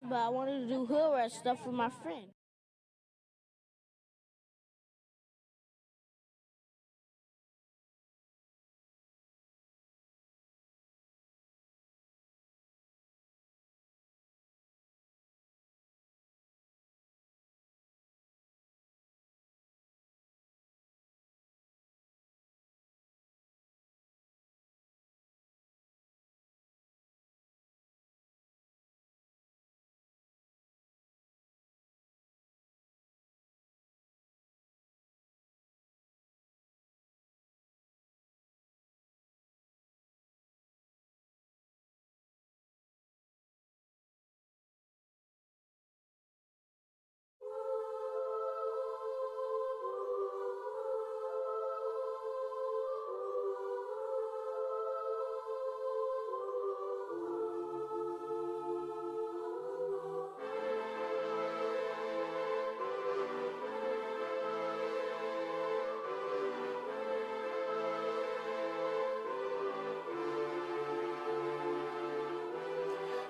but I wanted to do hood rat stuff for my friend.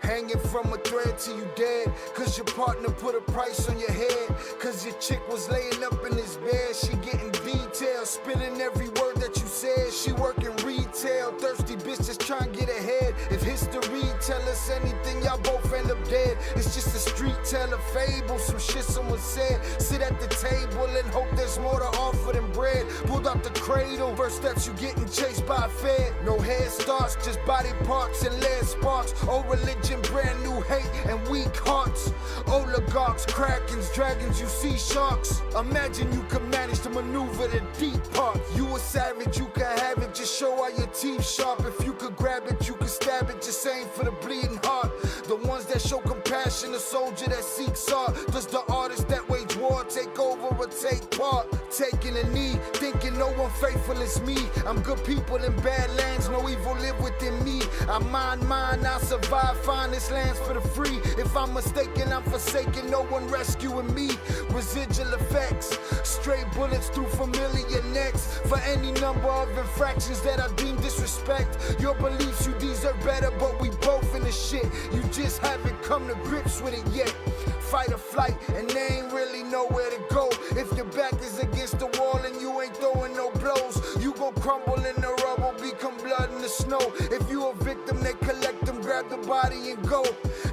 Hanging from a thread till you dead, cause your partner put a price on your head. Cause your chick was laying up in his bed, she getting details, spilling every word that you said. She working retail, thirsty bitch just trying to get ahead. If history tell us anything, y'all both end up dead. It's just a street tale, a fable, some shit someone said. Sit at the table and hope there's more to offer than bread. Pulled out the cradle, first steps you getting chased by a fed. No head starts, just body parts and lead sparks. Old religion, brand new hate and weak hearts. Oligarchs, krakens, dragons, you see sharks. Imagine you could manage to maneuver the deep part. You a savage, you can have it, just show all your teeth sharp. If you could grab it, you could stab it, just aim for the bleeding heart. The ones that show compassion, the soldier that seeks art. Does the artist that wage war take over or take part? Taking a knee, thinking no one faithful is me. I'm good people in bad lands, no evil live within me. I mind mine, I'll survive, find this land's for the free. If I'm mistaken, I'm forsaken, no one rescuing me. Residual effects, stray bullets through familiar necks. For any number of infractions that I deem disrespect. Your beliefs, you deserve better, but we both in the shit. You just haven't come to grips with it yet. Fight or flight, and they ain't really nowhere to go. If your back is against the wall and you ain't throwing no blows, you gon' crumble in the rubble, become blood in the snow. If you a victim, they collect them, grab the body and go.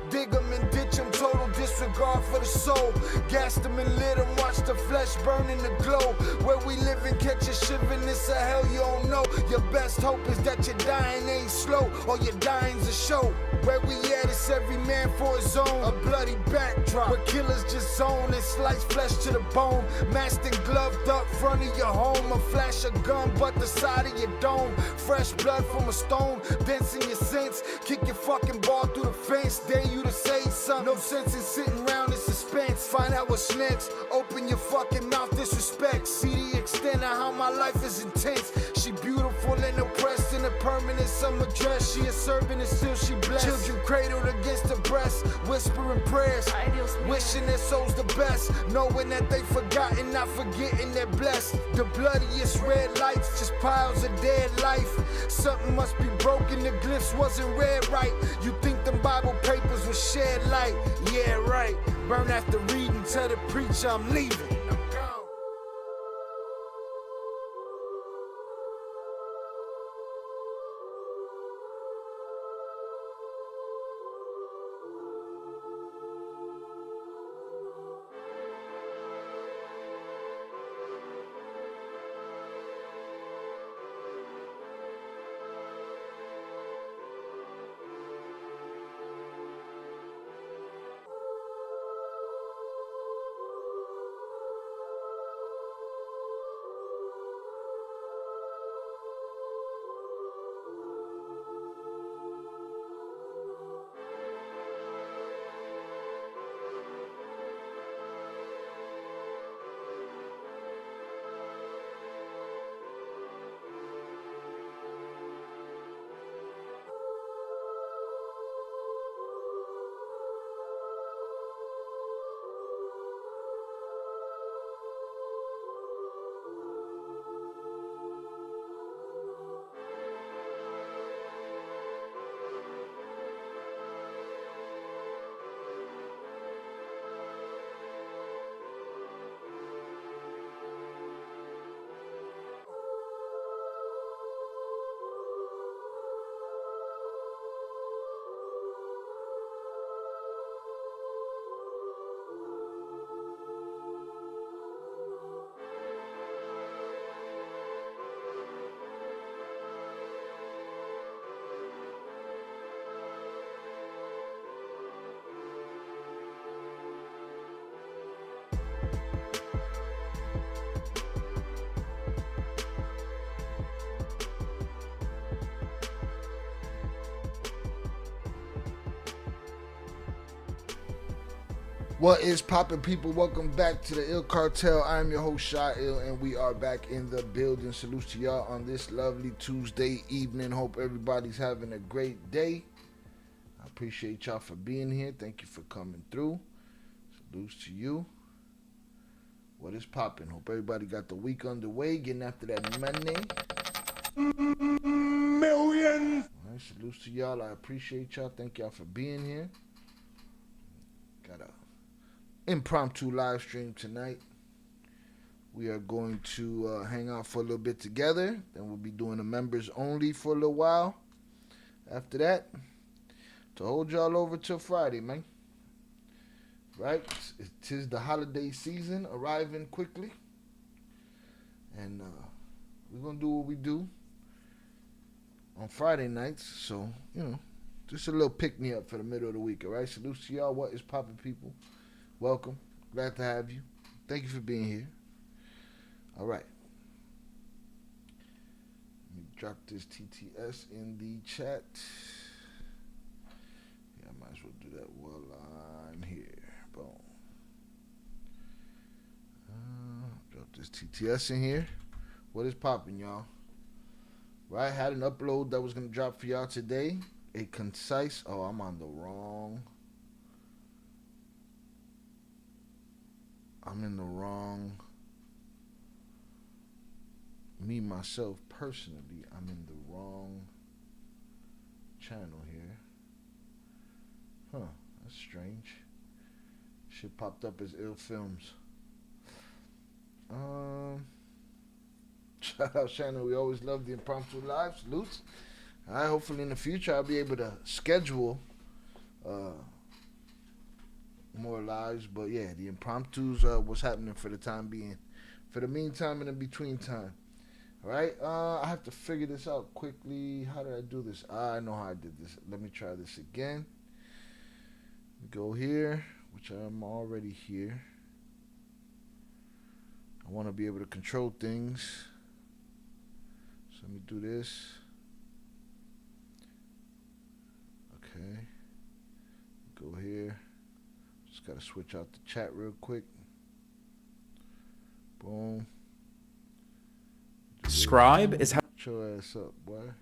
Dig them and ditch them, total disregard for the soul. Gas them and lit them, watch the flesh burn in the glow. Where we live and catch a shivering, it's a hell you don't know. Your best hope is that your dying ain't slow, or your dying's a show. Where we at, it's every man for his own. A bloody backdrop, where killers just zone and slice flesh to the bone. Masked and gloved up front of your home. A flash of gun, but the side of your dome. Fresh blood from a stone, dents in your sense. Kick your fucking ball through the fence, dare you to say something. No sense in sitting around in suspense. Find out what's next, open your fucking mouth, disrespect. See the extent of how my life is intense. She beautiful and oppressed in a permanent summer dress. She a servant and still she blessed. Children cradled against her breast, whispering prayers, wishing their souls the best, knowing that they forgotten, not forgetting they're blessed. The bloodiest red lights, just piles of dead life. Something must be broken, the glyphs wasn't read right. You think them Bible papers will shed light? Yeah, right. Burn after reading, tell the preacher I'm leaving. What is poppin', people? Welcome back to the Ill Cartel. I'm your host, Shy Ill, and we are back in the building. Salute to y'all on this lovely Tuesday evening. Hope everybody's having a great day. I appreciate y'all for being here. Thank you for coming through. Salute to you. What is poppin'? Hope everybody got the week underway, getting after that money. Millions! All right, salute to y'all. I appreciate y'all. Thank y'all for being here. Got a impromptu live stream tonight. We are going to hang out for a little bit together. Then we'll be doing the members only for a little while. After that, to hold y'all over till Friday, man. Right? Tis the holiday season arriving quickly. And we're going to do what we do on Friday nights. So, just a little pick-me-up for the middle of the week, all right? Salute to y'all. What is poppin', people? Welcome. Glad to have you. Thank you for being here. All right. Let me drop this TTS in the chat. Yeah, I might as well do that while I'm here. Boom. Drop this TTS in here. What is popping, y'all? Right, had an upload that was going to drop for y'all today. A concise... Oh, I'm on the wrong... I'm in the wrong... Me, myself, personally, I'm in the wrong channel here. Huh, that's strange. Shit popped up as Ill Films. Shout out Shannon, we always love the impromptu live. Salutes. Alright, hopefully in the future I'll be able to schedule more lives, but yeah, the impromptus what's happening for the time being. For the meantime and in between time. Alright, I have to figure this out quickly. How did I do this? I know how I did this. Let me try this again. Go here, which I'm already here. I want to be able to control things. So let me do this. Okay. Go here. Just got to switch out the chat real quick. Boom. Scribe is how. Shut your ass up, boy.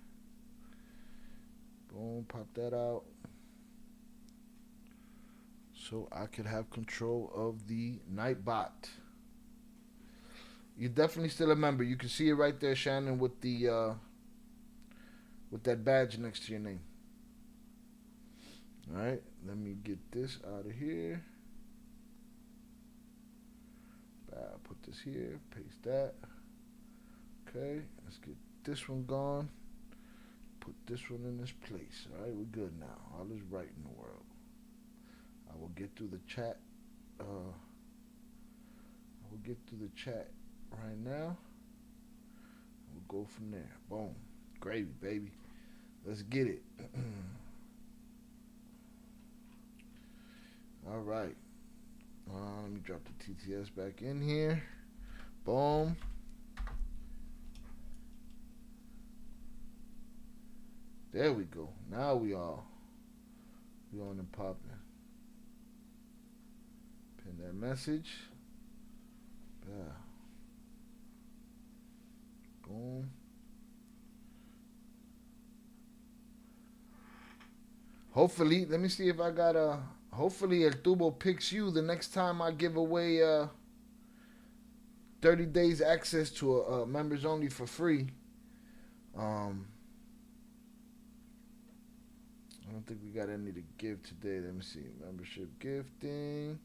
Boom. Pop that out. So I could have control of the Nightbot. You're definitely still a member. You can see it right there, Shannon, with the with that badge next to your name. All right, let me get this out of here. Put this here, paste that. Okay, let's get this one gone. Put this one in this place. All right, we're good now. All is right in the world. I will get through the chat. I will get through the chat right now. We'll go from there. Boom. Gravy, baby. Let's get it. All right. Let me drop the TTS back in here. Boom. There we go. Now we on and popping. Pin that message. Yeah. Boom. Hopefully, let me see if I got a... Hopefully, El Tubo picks you the next time I give away 30 days access to a members only for free. I don't think we got any to give today. Let me see. Membership gifting.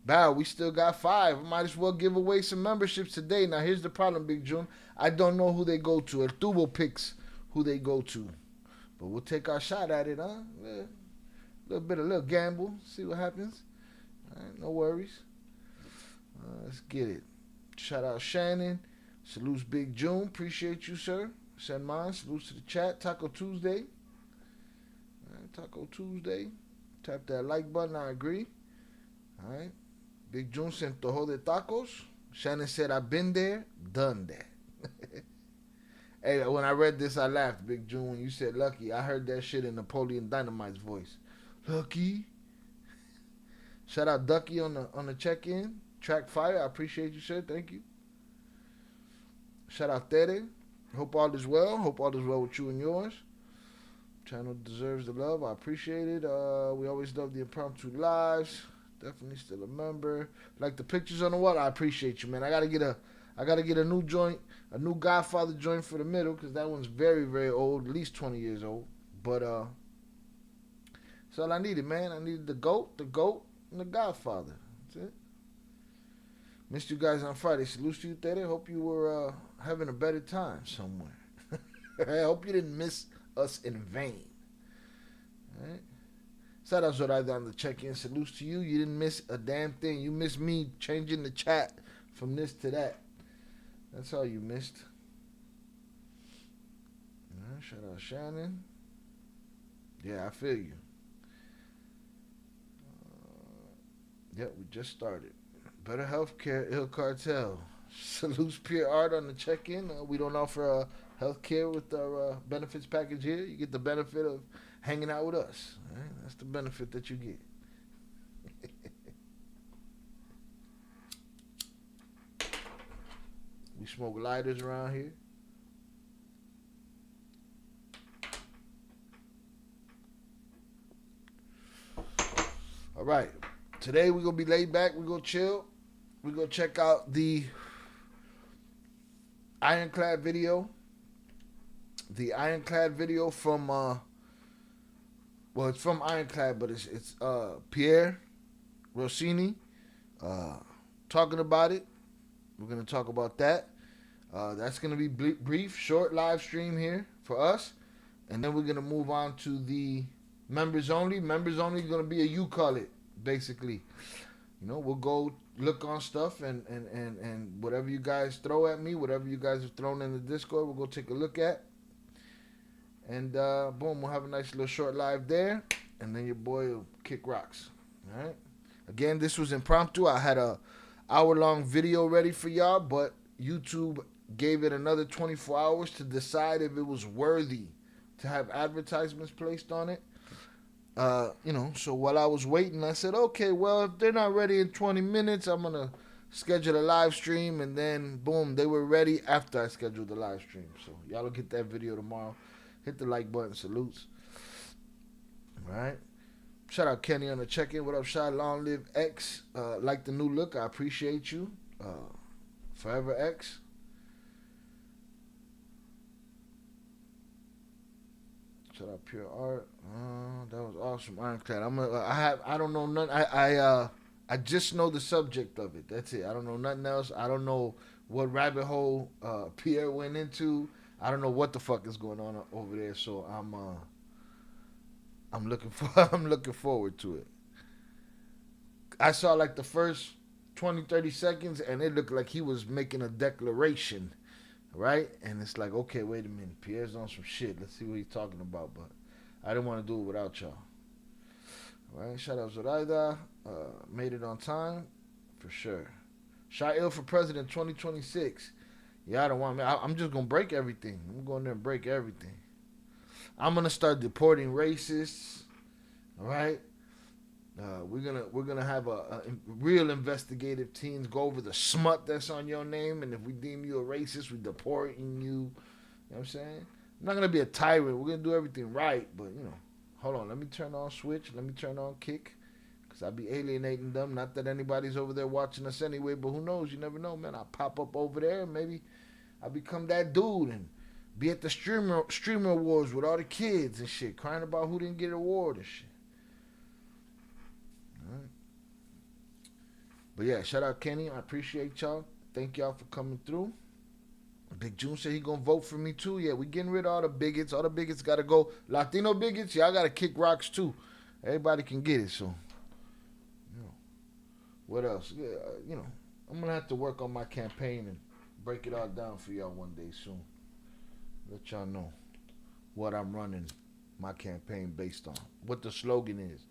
Bow, we still got 5. I might as well give away some memberships today. Now, here's the problem, Big June. I don't know who they go to. El Tubo picks who they go to. But we'll take our shot at it, huh? Yeah. A little gamble. See what happens. All right, no worries. Let's get it. Shout out Shannon. Salutes Big June. Appreciate you, sir. Send mine. Salutes to the chat. Taco Tuesday. All right, Taco Tuesday. Tap that like button. I agree. All right. Big June sent Toho de Tacos. Shannon said, I've been there, done that. Hey, when I read this, I laughed, Big June. When you said Lucky, I heard that shit in Napoleon Dynamite's voice. Lucky. Shout out Ducky on the check-in. Track Fire, I appreciate you, sir. Thank you. Shout out Tere. Hope all is well. Hope all is well with you and yours. Channel deserves the love. I appreciate it. We always love the impromptu lives. Definitely still a member. Like the pictures on the wall. I appreciate you, man. I gotta get a new joint, a new Godfather joint for the middle, because that one's very, very old, at least 20 years old. But that's all I needed, man. I needed the GOAT, and the Godfather. That's it. Missed you guys on Friday. Salute to you, Tere. Hope you were having a better time somewhere. I hope you didn't miss us in vain. All right. Shout out Zoraida on the check-in. Salutes to you. You didn't miss a damn thing. You missed me changing the chat from this to that. That's all you missed. All right. Shout out Shannon. Yeah, I feel you. Yep, we just started. Better Healthcare, Ill Cartel. Salutes Pure Art on the check-in. We don't offer healthcare with our benefits package here. You get the benefit of hanging out with us. Right? That's the benefit that you get. We smoke lighters around here. All right. Today we're going to be laid back. We're going to chill. We're going to check out the Ironclad video. The Ironclad video from, well, it's from Ironclad, but it's Pierre Rossini talking about it. We're going to talk about that. That's going to be brief, short live stream here for us. And then we're going to move on to the members only. Members only is going to be a you call it, basically. You know, we'll go look on stuff and whatever you guys throw at me, whatever you guys have thrown in the Discord, we'll go take a look at. And boom, we'll have a nice little short live there. And then your boy will kick rocks. All right. Again, this was impromptu. I had a hour-long video ready for y'all, but YouTube gave it another 24 hours to decide if it was worthy to have advertisements placed on it. You know, so while I was waiting, I said, okay, well, if they're not ready in 20 minutes, I'm going to schedule a live stream. And then, boom, they were ready after I scheduled the live stream. So y'all will get that video tomorrow. Hit the like button. Salutes. All right. Shout out Kenny on the check-in. What up, Shy? Long live X. Like the new look. I appreciate you. Forever X. Shout out Pure Art. That was awesome. Ironclad. I don't know none. I just know the subject of it. That's it. I don't know nothing else. I don't know what rabbit hole Pierre went into. I don't know what the fuck is going on over there. So I'm looking forward to it. I saw like the first 20, 30 seconds, and it looked like he was making a declaration, right? And it's like, okay, wait a minute. Pierre's on some shit. Let's see what he's talking about. But I didn't want to do it without y'all. All right, shout out Zoraida. Made it on time, for sure. Shot ill for president 2026. Yeah, I don't want me. I'm just going to break everything. I'm going there and break everything. I'm going to start deporting racists, all right? We're gonna have a real investigative teams go over the smut that's on your name, and if we deem you a racist, we're deporting you. You know what I'm saying? I'm not gonna be a tyrant. We're gonna do everything right, but you know, hold on. Let me turn on Switch. Let me turn on Kick, cause I'll be alienating them. Not that anybody's over there watching us anyway, but who knows? You never know, man. I'll pop up over there, and maybe I'll become that dude and be at the streamer awards with all the kids and shit, crying about who didn't get an award and shit. But yeah, shout out Kenny. I appreciate y'all. Thank y'all for coming through. Big June said he gonna vote for me too. Yeah, we getting rid of all the bigots. All the bigots gotta go. Latino bigots, y'all gotta kick rocks too. Everybody can get it. So, you know, what else? Yeah, you know, I'm gonna have to work on my campaign and break it all down for y'all one day soon. Let y'all know what I'm running my campaign based on. What the slogan is.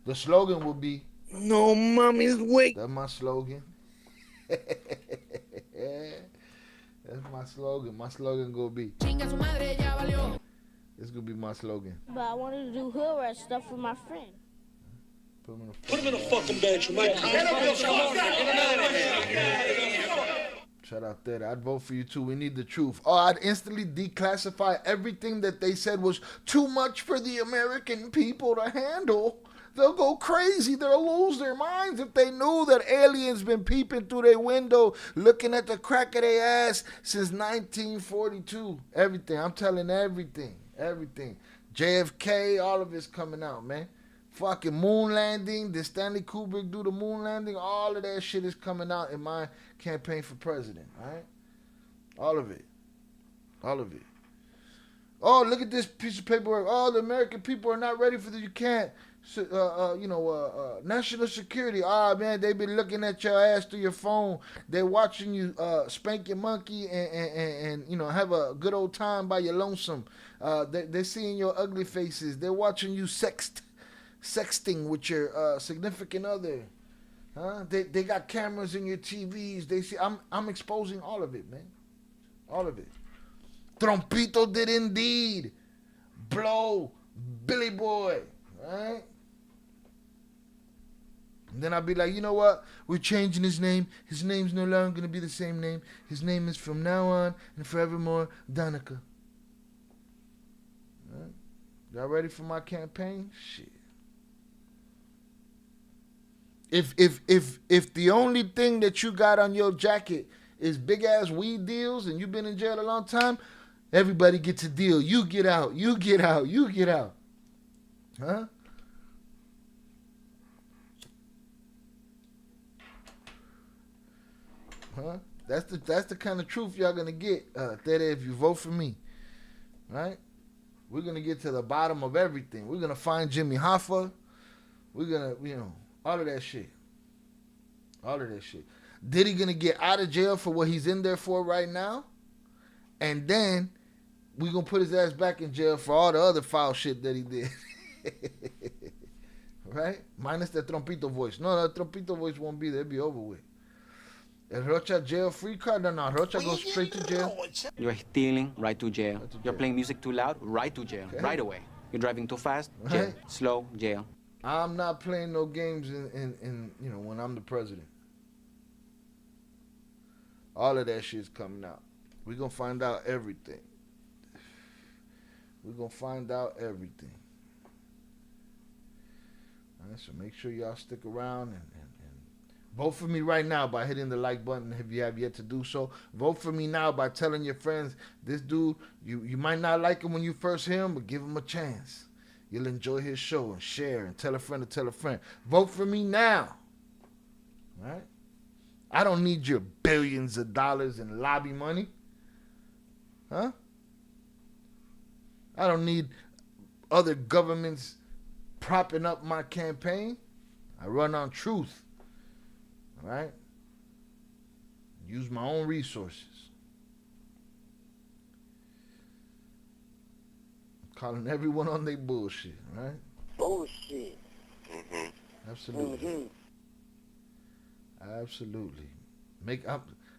The slogan will be, "No mommy's wake." That's my slogan. That's my slogan. My slogan gonna be. It's gonna be my slogan. But I wanted to do hood rat stuff with my friend. Put him in a fucking bench, Mike. Shout out there. I'd vote for you too. We need the truth. Oh, I'd instantly declassify everything that they said was too much for the American people to handle. They'll go crazy. They'll lose their minds if they knew that aliens been peeping through their window, looking at the crack of their ass since 1942. Everything. I'm telling everything. Everything. JFK, all of it's coming out, man. Fucking moon landing. Did Stanley Kubrick do the moon landing? All of that shit is coming out in my campaign for president, all right? All of it. All of it. Oh, look at this piece of paperwork. Oh, the American people are not ready for this. You can't. National security. Ah, man, they been looking at your ass through your phone. They're watching you spank your monkey and have a good old time by your lonesome. They're seeing your ugly faces. They're watching you sexting with your significant other. Huh? They got cameras in your TVs. They see. I'm exposing all of it, man. All of it. Trompito did indeed blow Billy Boy, right? And then I'll be like, you know what? We're changing his name. His name's no longer going to be the same name. His name is from now on and forevermore Donica. Right? Y'all ready for my campaign? Shit. If the only thing that you got on your jacket is big ass weed deals and you've been in jail a long time, everybody gets a deal. You get out. You get out. You get out. Huh? Huh? That's the kind of truth y'all gonna get, if you vote for me. Right? We're gonna get to the bottom of everything. We're gonna find Jimmy Hoffa. We're gonna, all of that shit. All of that shit. Diddy gonna get out of jail for what he's in there for right now? And then we gonna put his ass back in jail for all the other foul shit that he did. Right? Minus the Trompito voice. No, the Trompito voice won't be there. It'll be over with. El Rocha jail-free card? No, Rocha goes straight to jail. You're stealing, right to jail. Right to jail. You're playing music too loud, right to jail, Okay. right away. You're driving too fast, jail. Right. Slow, jail. I'm not playing no games in when I'm the president. All of that shit's coming out. We're going to find out everything. We're going to find out everything. All right, so make sure y'all stick around and vote for me right now by hitting the like button if you have yet to do so. Vote for me now by telling your friends, this dude, you might not like him when you first hear him, but give him a chance. You'll enjoy his show and share and tell a friend to tell a friend. Vote for me now. All right? I don't need your billions of dollars in lobby money. Huh? I don't need other governments propping up my campaign. I run on truth. All right? Use my own resources. Calling everyone on their bullshit, right? Bullshit. Absolutely. Absolutely.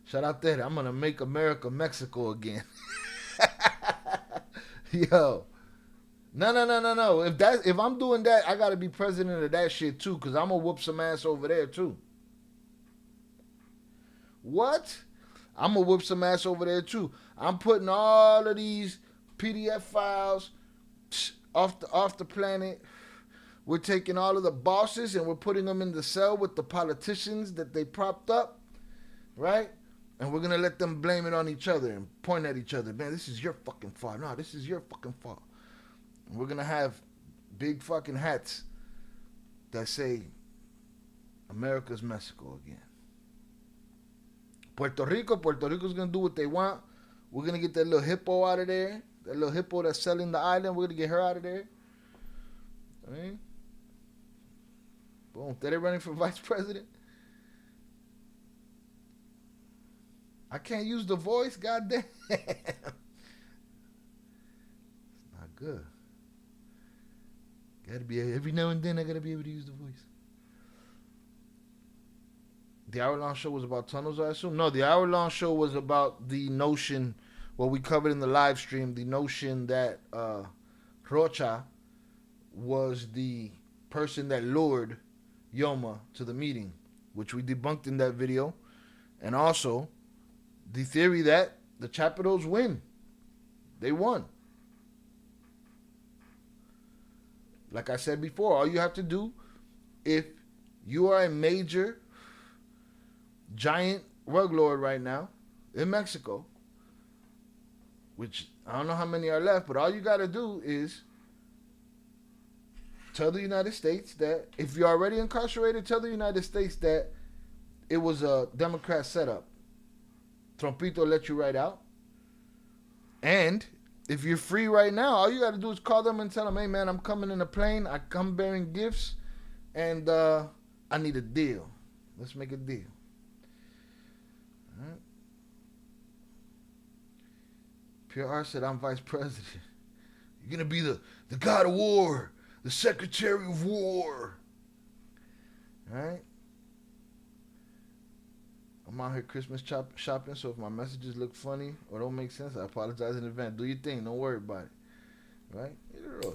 Shout out there. I'm gonna make America Mexico again. Yo. No. If I'm doing that, I gotta be president of that shit too, cause I'm gonna whoop some ass over there too. What? I'm gonna whip some ass over there too. I'm putting all of these PDF files off the planet. We're taking all of the bosses and we're putting them in the cell with the politicians that they propped up, right? And we're gonna let them blame it on each other and point at each other. Man, this is your fucking fault. No, this is your fucking fault. And we're gonna have big fucking hats that say America's Mexico again. Puerto Rico's gonna do what they want. We're gonna get that little hippo out of there. That little hippo that's selling the island. We're gonna get her out of there. I mean, boom. They're running for vice president. I can't use the voice. Goddamn. It's not good. Gotta be every now and then. I gotta be able to use the voice. The hour-long show was about tunnels, I assume? No, the hour-long show was about the notion, what we covered in the live stream, the notion that Rocha was the person that lured Yoma to the meeting, which we debunked in that video. And also the theory that the Chapitos win. They won. Like I said before, all you have to do, if you are a major, giant rug lord right now in Mexico, which I don't know how many are left, but all you got to do is tell the United States that if you're already incarcerated, tell the United States that it was a Democrat setup. Trumpito let you right out. And if you're free right now, all you got to do is call them and tell them, hey, man, I'm coming in a plane. I come bearing gifts, and I need a deal. Let's make a deal. All right. Pure Art said, I'm vice president. You're going to be the god of war, the secretary of war. All right. I'm out here Christmas shopping, so if my messages look funny or don't make sense, I apologize in advance. Do your thing. Don't worry about it. Right?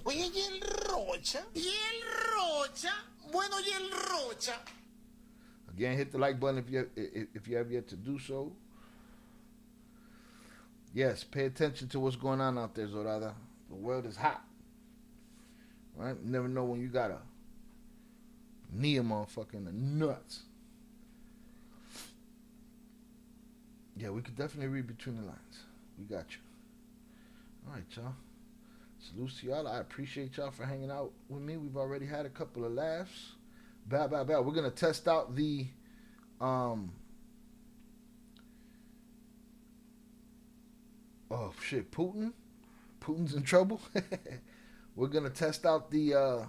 Oye, y el Rocha. Y el Rocha. Bueno, y el Rocha. Again, hit the like button if you have yet to do so. Yes, pay attention to what's going on out there, Zorada. The world is hot. Right? You never know when you got a knee a motherfucker in the nuts. Yeah, we could definitely read between the lines. We got you. All right, y'all. Salute to y'all. I appreciate y'all for hanging out with me. We've already had a couple of laughs. Bad. We're going to test out the oh, shit, Putin? Putin's in trouble? We're going to test out the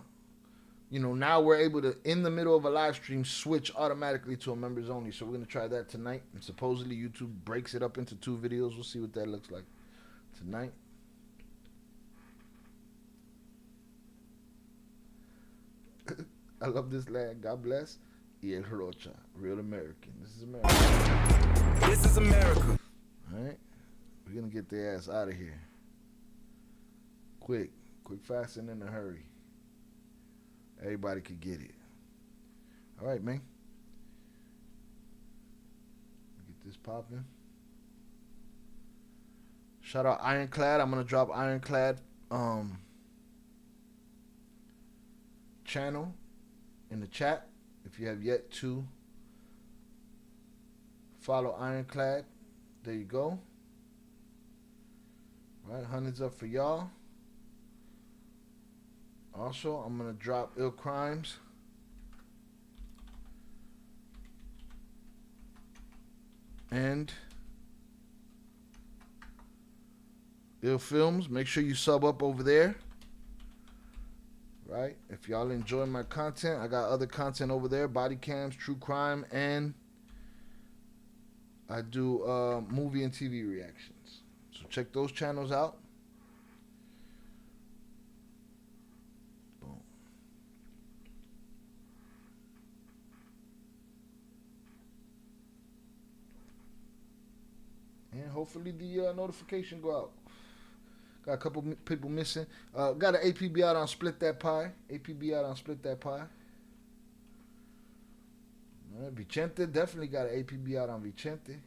now we're able to, in the middle of a live stream, switch automatically to a members only. So we're going to try that tonight. And supposedly YouTube breaks it up into 2 videos. We'll see what that looks like tonight. I love this land. God bless. Y el Rocha. Real American. This is America. This is America. All right. We're going to get their ass out of here. Quick, fast, and in a hurry. Everybody could get it. All right, man. Get this popping. Shout out Ironclad. I'm going to drop Ironclad channel in the chat. If you have yet to follow Ironclad, there you go. All right, hundreds up for y'all. Also, I'm going to drop Ill Crimes. And Ill Films. Make sure you sub up over there. Right? If y'all enjoy my content, I got other content over there. Body cams, true crime, and I do movie and TV reactions. So check those channels out. And hopefully the notification go out. Got a couple people missing. Got an APB out on Split That Pie. APB out on Split That Pie. All right, Vicente definitely got an APB out on Vicente.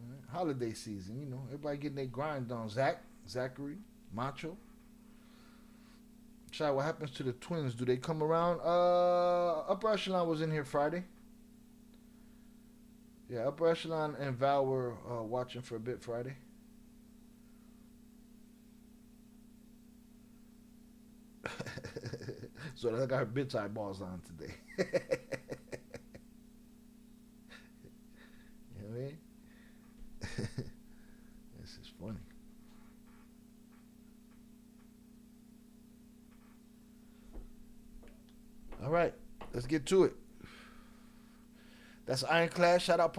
All right, holiday season, you know. Everybody getting their grind on. Zachary, Macho. Shai, what happens to the twins? Do they come around? Upper Echelon was in here Friday. Yeah, Upper Echelon and Val were watching for a bit Friday. So I got her bitch eyeballs on today. You know what I mean? This is funny. All right, let's get to it. That's Ironclad. Shout out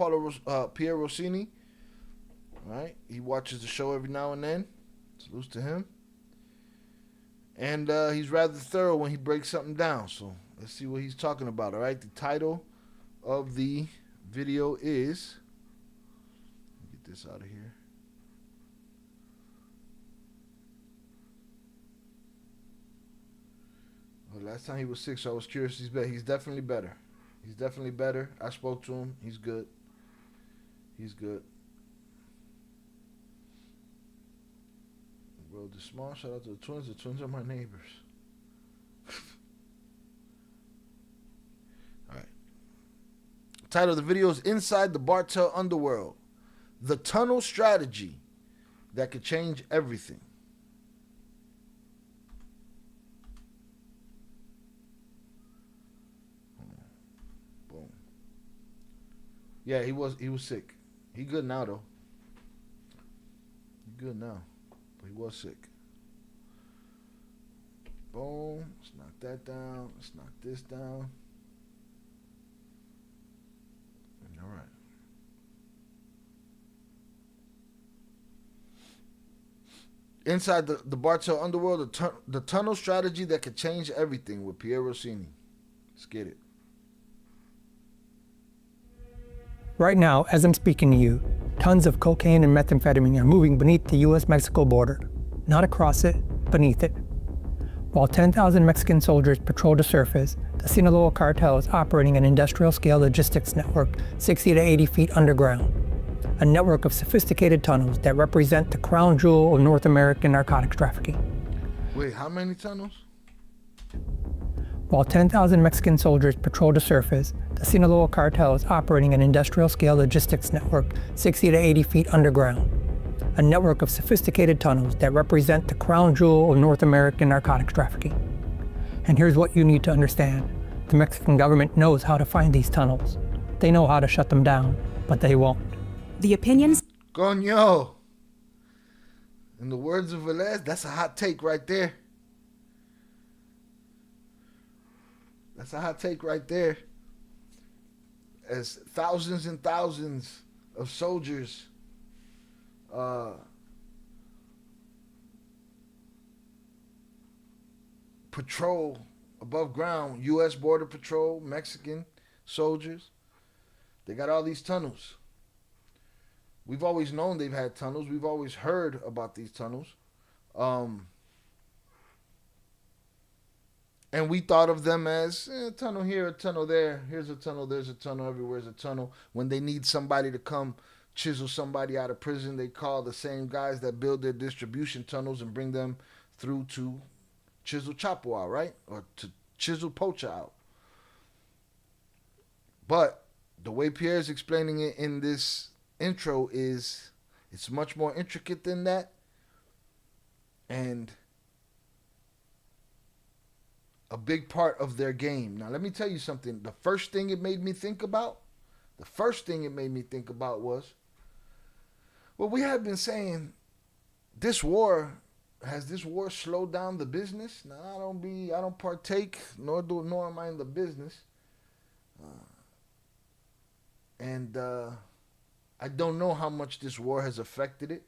Pierre Rossini. All right, he watches the show every now and then. Salutes to him. And he's rather thorough when he breaks something down. So let's see what he's talking about. All right, the title of the video is. Get this out of here. Last time he was sick, so I was curious. He's better. He's definitely better. He's definitely better. I spoke to him. He's good. He's good. The world is small. Shout out to the twins. The twins are my neighbors. All right. The title of the video is Inside the Bartell Underworld. The tunnel strategy that could change everything. Boom. Yeah, he was sick. He good now though. He good now. But he was sick. Boom. Let's knock that down. Let's knock this down. All right. Inside the Bartell Underworld, the tunnel strategy that could change everything with Pierre Rossini. Let's get it. Right now, as I'm speaking to you, tons of cocaine and methamphetamine are moving beneath the U.S.-Mexico border. Not across it, beneath it. While 10,000 Mexican soldiers patrol the surface, the Sinaloa cartel is operating an industrial-scale logistics network 60 to 80 feet underground. A network of sophisticated tunnels that represent the crown jewel of North American narcotics trafficking. Wait, how many tunnels? While 10,000 Mexican soldiers patrol the surface, the Sinaloa cartel is operating an industrial-scale logistics network 60 to 80 feet underground. A network of sophisticated tunnels that represent the crown jewel of North American narcotics trafficking. And here's what you need to understand. The Mexican government knows how to find these tunnels. They know how to shut them down, but they won't. The opinions. Coño. In the words of Velez, that's a hot take right there. That's a hot take right there. As thousands and thousands of soldiers patrol above ground, U.S. Border Patrol, Mexican soldiers, they got all these tunnels. We've always known they've had tunnels. We've always heard about these tunnels. And we thought of them as a tunnel here, a tunnel there. Here's a tunnel, there's a tunnel, everywhere's a tunnel. When they need somebody to come chisel somebody out of prison, they call the same guys that build their distribution tunnels and bring them through to chisel Chapo out, right? Or to chisel Pocha out. But the way Pierre's explaining it in this intro is it's much more intricate than that, and a big part of their game. Now let me tell you something. The first thing it made me think about was, well, we have been saying has this war slowed down the business? Now I don't partake, nor am I in the business, and I don't know how much this war has affected it,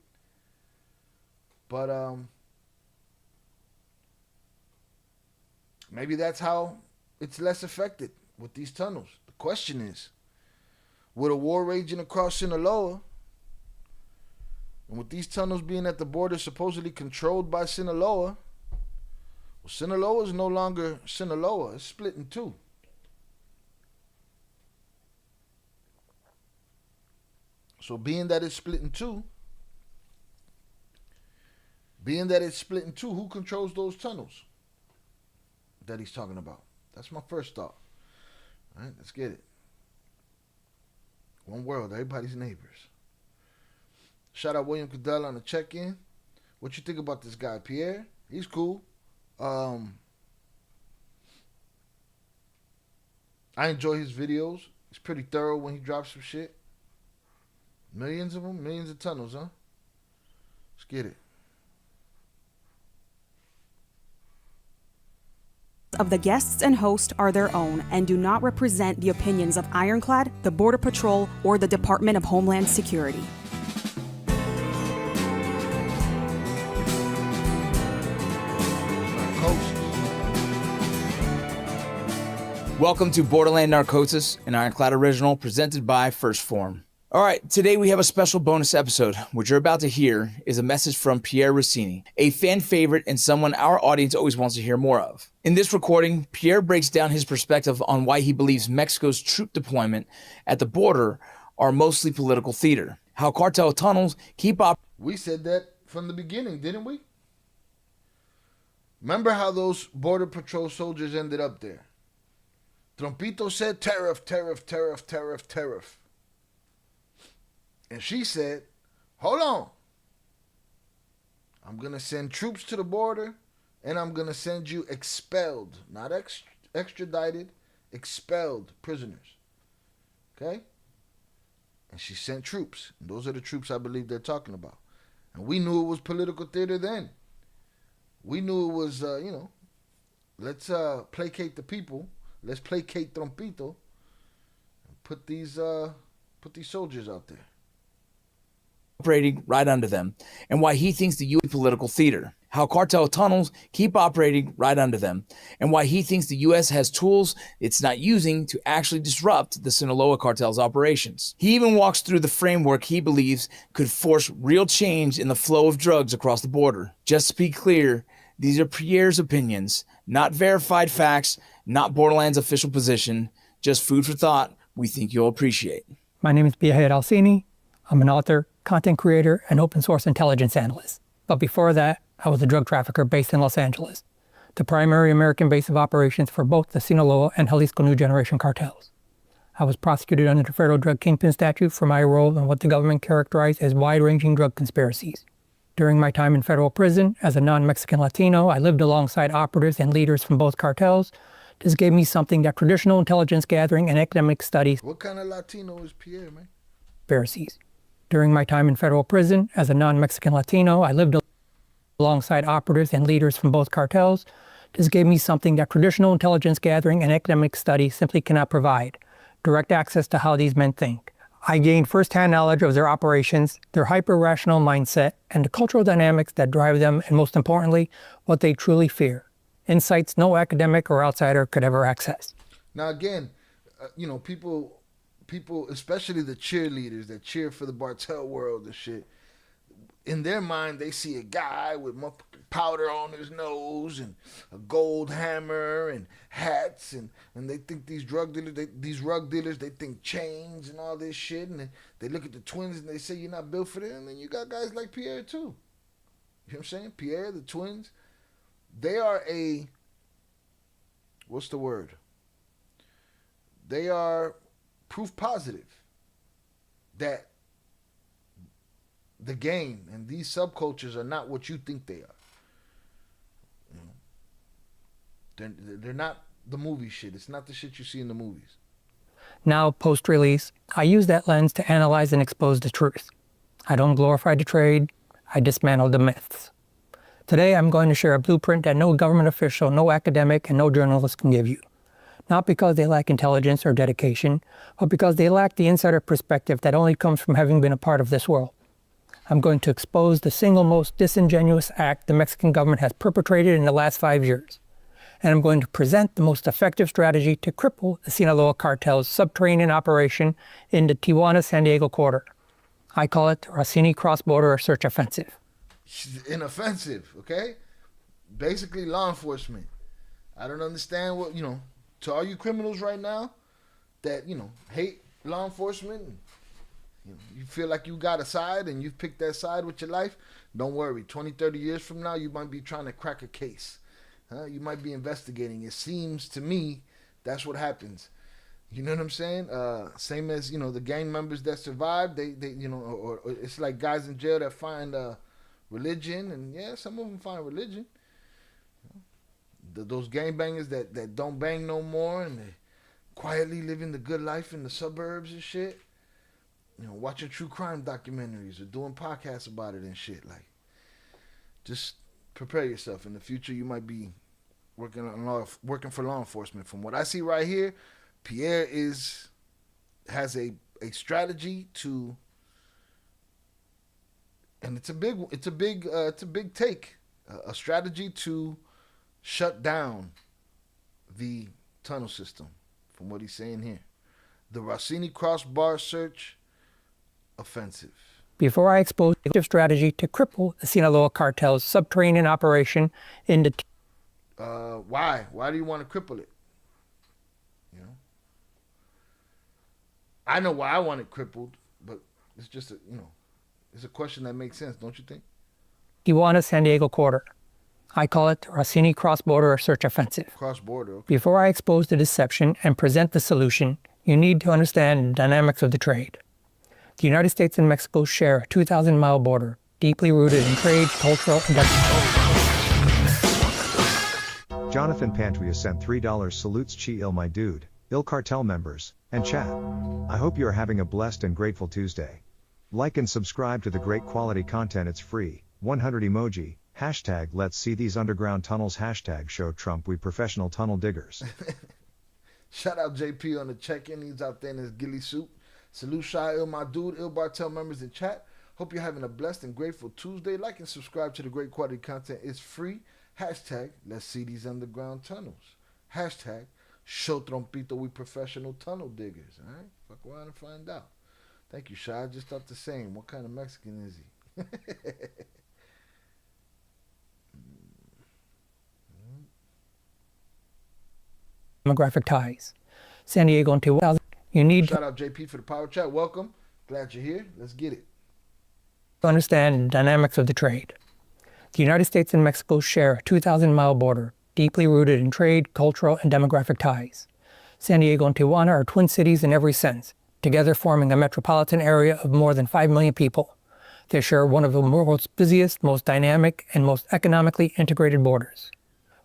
but maybe that's how it's less affected with these tunnels. The question is, with a war raging across Sinaloa, and with these tunnels being at the border supposedly controlled by Sinaloa, well, Sinaloa is no longer Sinaloa. It's split in two. So being that it's split in two, who controls those tunnels that he's talking about? That's my first thought. All right, let's get it. One world, everybody's neighbors. Shout out William Cadell on the check-in. What you think about this guy, Pierre? He's cool. I enjoy his videos. He's pretty thorough when he drops some shit. Millions of them, millions of tunnels, huh? Let's get it. Of the guests and host are their own and do not represent the opinions of Ironclad, the Border Patrol, or the Department of Homeland Security. Welcome to Borderland Narcosis, an Ironclad original presented by First Form. All right, today we have a special bonus episode. What you're about to hear is a message from Pierre Rossini, a fan favorite and someone our audience always wants to hear more of. In this recording, Pierre breaks down his perspective on why he believes Mexico's troop deployment at the border are mostly political theater, how cartel tunnels keep up. We said that from the beginning, didn't we? Remember how those Border Patrol soldiers ended up there? Trompito said tariff, tariff, tariff, tariff, tariff. And she said, hold on. I'm going to send troops to the border and I'm going to send you expelled, not extradited, expelled prisoners. Okay? And she sent troops. And those are the troops I believe they're talking about. And we knew it was political theater then. We knew it was, let's placate the people. Let's placate Trompito and put these soldiers out there. Operating right under them, and why he thinks the U.S. political theater, how cartel tunnels keep operating right under them, and why he thinks the U.S. has tools it's not using to actually disrupt the Sinaloa cartel's operations. He even walks through the framework he believes could force real change in the flow of drugs across the border. Just to be clear, these are Pierre's opinions, not verified facts, not Borderlands' official position, just food for thought we think you'll appreciate. My name is Pierre Rossini. I'm an author, content creator, and open source intelligence analyst. But before that, I was a drug trafficker based in Los Angeles, the primary American base of operations for both the Sinaloa and Jalisco New Generation cartels. I was prosecuted under the federal drug kingpin statute for my role in what the government characterized as wide-ranging drug conspiracies. During my time in federal prison, as a non-Mexican Latino, I lived alongside operatives and leaders from both cartels. This gave me something that traditional intelligence gathering and academic studies. What kind of Latino is Pierre, man? Conspiracies. During my time in federal prison, as a non-Mexican Latino, I lived alongside operatives and leaders from both cartels. This gave me something that traditional intelligence gathering and academic study simply cannot provide: direct access to how these men think. I gained firsthand knowledge of their operations, their hyper-rational mindset, and the cultural dynamics that drive them, and most importantly, what they truly fear. Insights no academic or outsider could ever access. Now again, people, especially the cheerleaders that cheer for the Bartell world and shit, in their mind, they see a guy with powder on his nose and a gold hammer and hats, and they think these drug dealers, they think chains and all this shit, and they look at the twins and they say, you're not built for that. And then you got guys like Pierre too. You know what I'm saying? Pierre, the twins, they are what's the word? They are proof positive that the game and these subcultures are not what you think they are. They're not the movie shit. It's not the shit you see in the movies. Now, post-release, I use that lens to analyze and expose the truth. I don't glorify the trade. I dismantle the myths. Today, I'm going to share a blueprint that no government official, no academic, and no journalist can give you. Not because they lack intelligence or dedication, but because they lack the insider perspective that only comes from having been a part of this world. I'm going to expose the single most disingenuous act the Mexican government has perpetrated in the last 5 years. And I'm going to present the most effective strategy to cripple the Sinaloa cartel's subterranean operation in the Tijuana-San Diego corridor. I call it the Rossini Cross-Border Search Offensive. An offensive, okay? Basically law enforcement. I don't understand what, to all you criminals right now that, hate law enforcement, and, you feel like you got a side and you've picked that side with your life, don't worry. 20, 30 years from now, you might be trying to crack a case. You might be investigating. It seems to me that's what happens. You know what I'm saying? Same as, the gang members that survive, they or it's like guys in jail that find religion, and yeah, some of them find religion. Those gangbangers that don't bang no more, and they quietly living the good life in the suburbs and shit. Watching true crime documentaries or doing podcasts about it and shit. Like, just prepare yourself. In the future, you might be working for law enforcement. From what I see right here, Pierre has a strategy to, and it's a big take, a strategy to shut down the tunnel system. From what he's saying here, the Rossini Cross-Bar Search offensive. Before I expose the strategy to cripple the Sinaloa cartel's subterranean operation into... Why? Why do you want to cripple it? You know? I know why I want it crippled, but it's just it's a question that makes sense, don't you think? Tijuana-San Diego corridor. I call it the Rossini cross-border search offensive. Cross-border, okay. Before I expose the deception and present the solution, you need to understand the dynamics of the trade. The United States and Mexico share a 2,000-mile border, deeply rooted in trade, cultural, and... Jonathan Pantria sent $3 salutes Chi Il my dude, Il Cartel members, and chat. I hope you are having a blessed and grateful Tuesday. Like and subscribe to the great quality content, it's free. 100 emoji, hashtag let's see these underground tunnels, hashtag show Trump we professional tunnel diggers. Shout out JP on the check-in, he's out there in his ghillie suit. Salute Shy Il my dude, Il Bartel members in chat. Hope you're having a blessed and grateful Tuesday. Like and subscribe to the great quality content, it's free. Hashtag let's see these underground tunnels. Hashtag show Trompito we professional tunnel diggers. Alright? Fuck around and find out. Thank you, Shy. I just thought the same. What kind of Mexican is he? Demographic ties. San Diego and Tijuana. You need Shout out JP for the power chat. Welcome. Glad you're here. Let's get it. to understand the dynamics of the trade. The United States and Mexico share a 2,000-mile border, deeply rooted in trade, cultural, and demographic ties. San Diego and Tijuana are twin cities in every sense, together forming a metropolitan area of more than 5 million people. They share one of the world's busiest, most dynamic, and most economically integrated borders.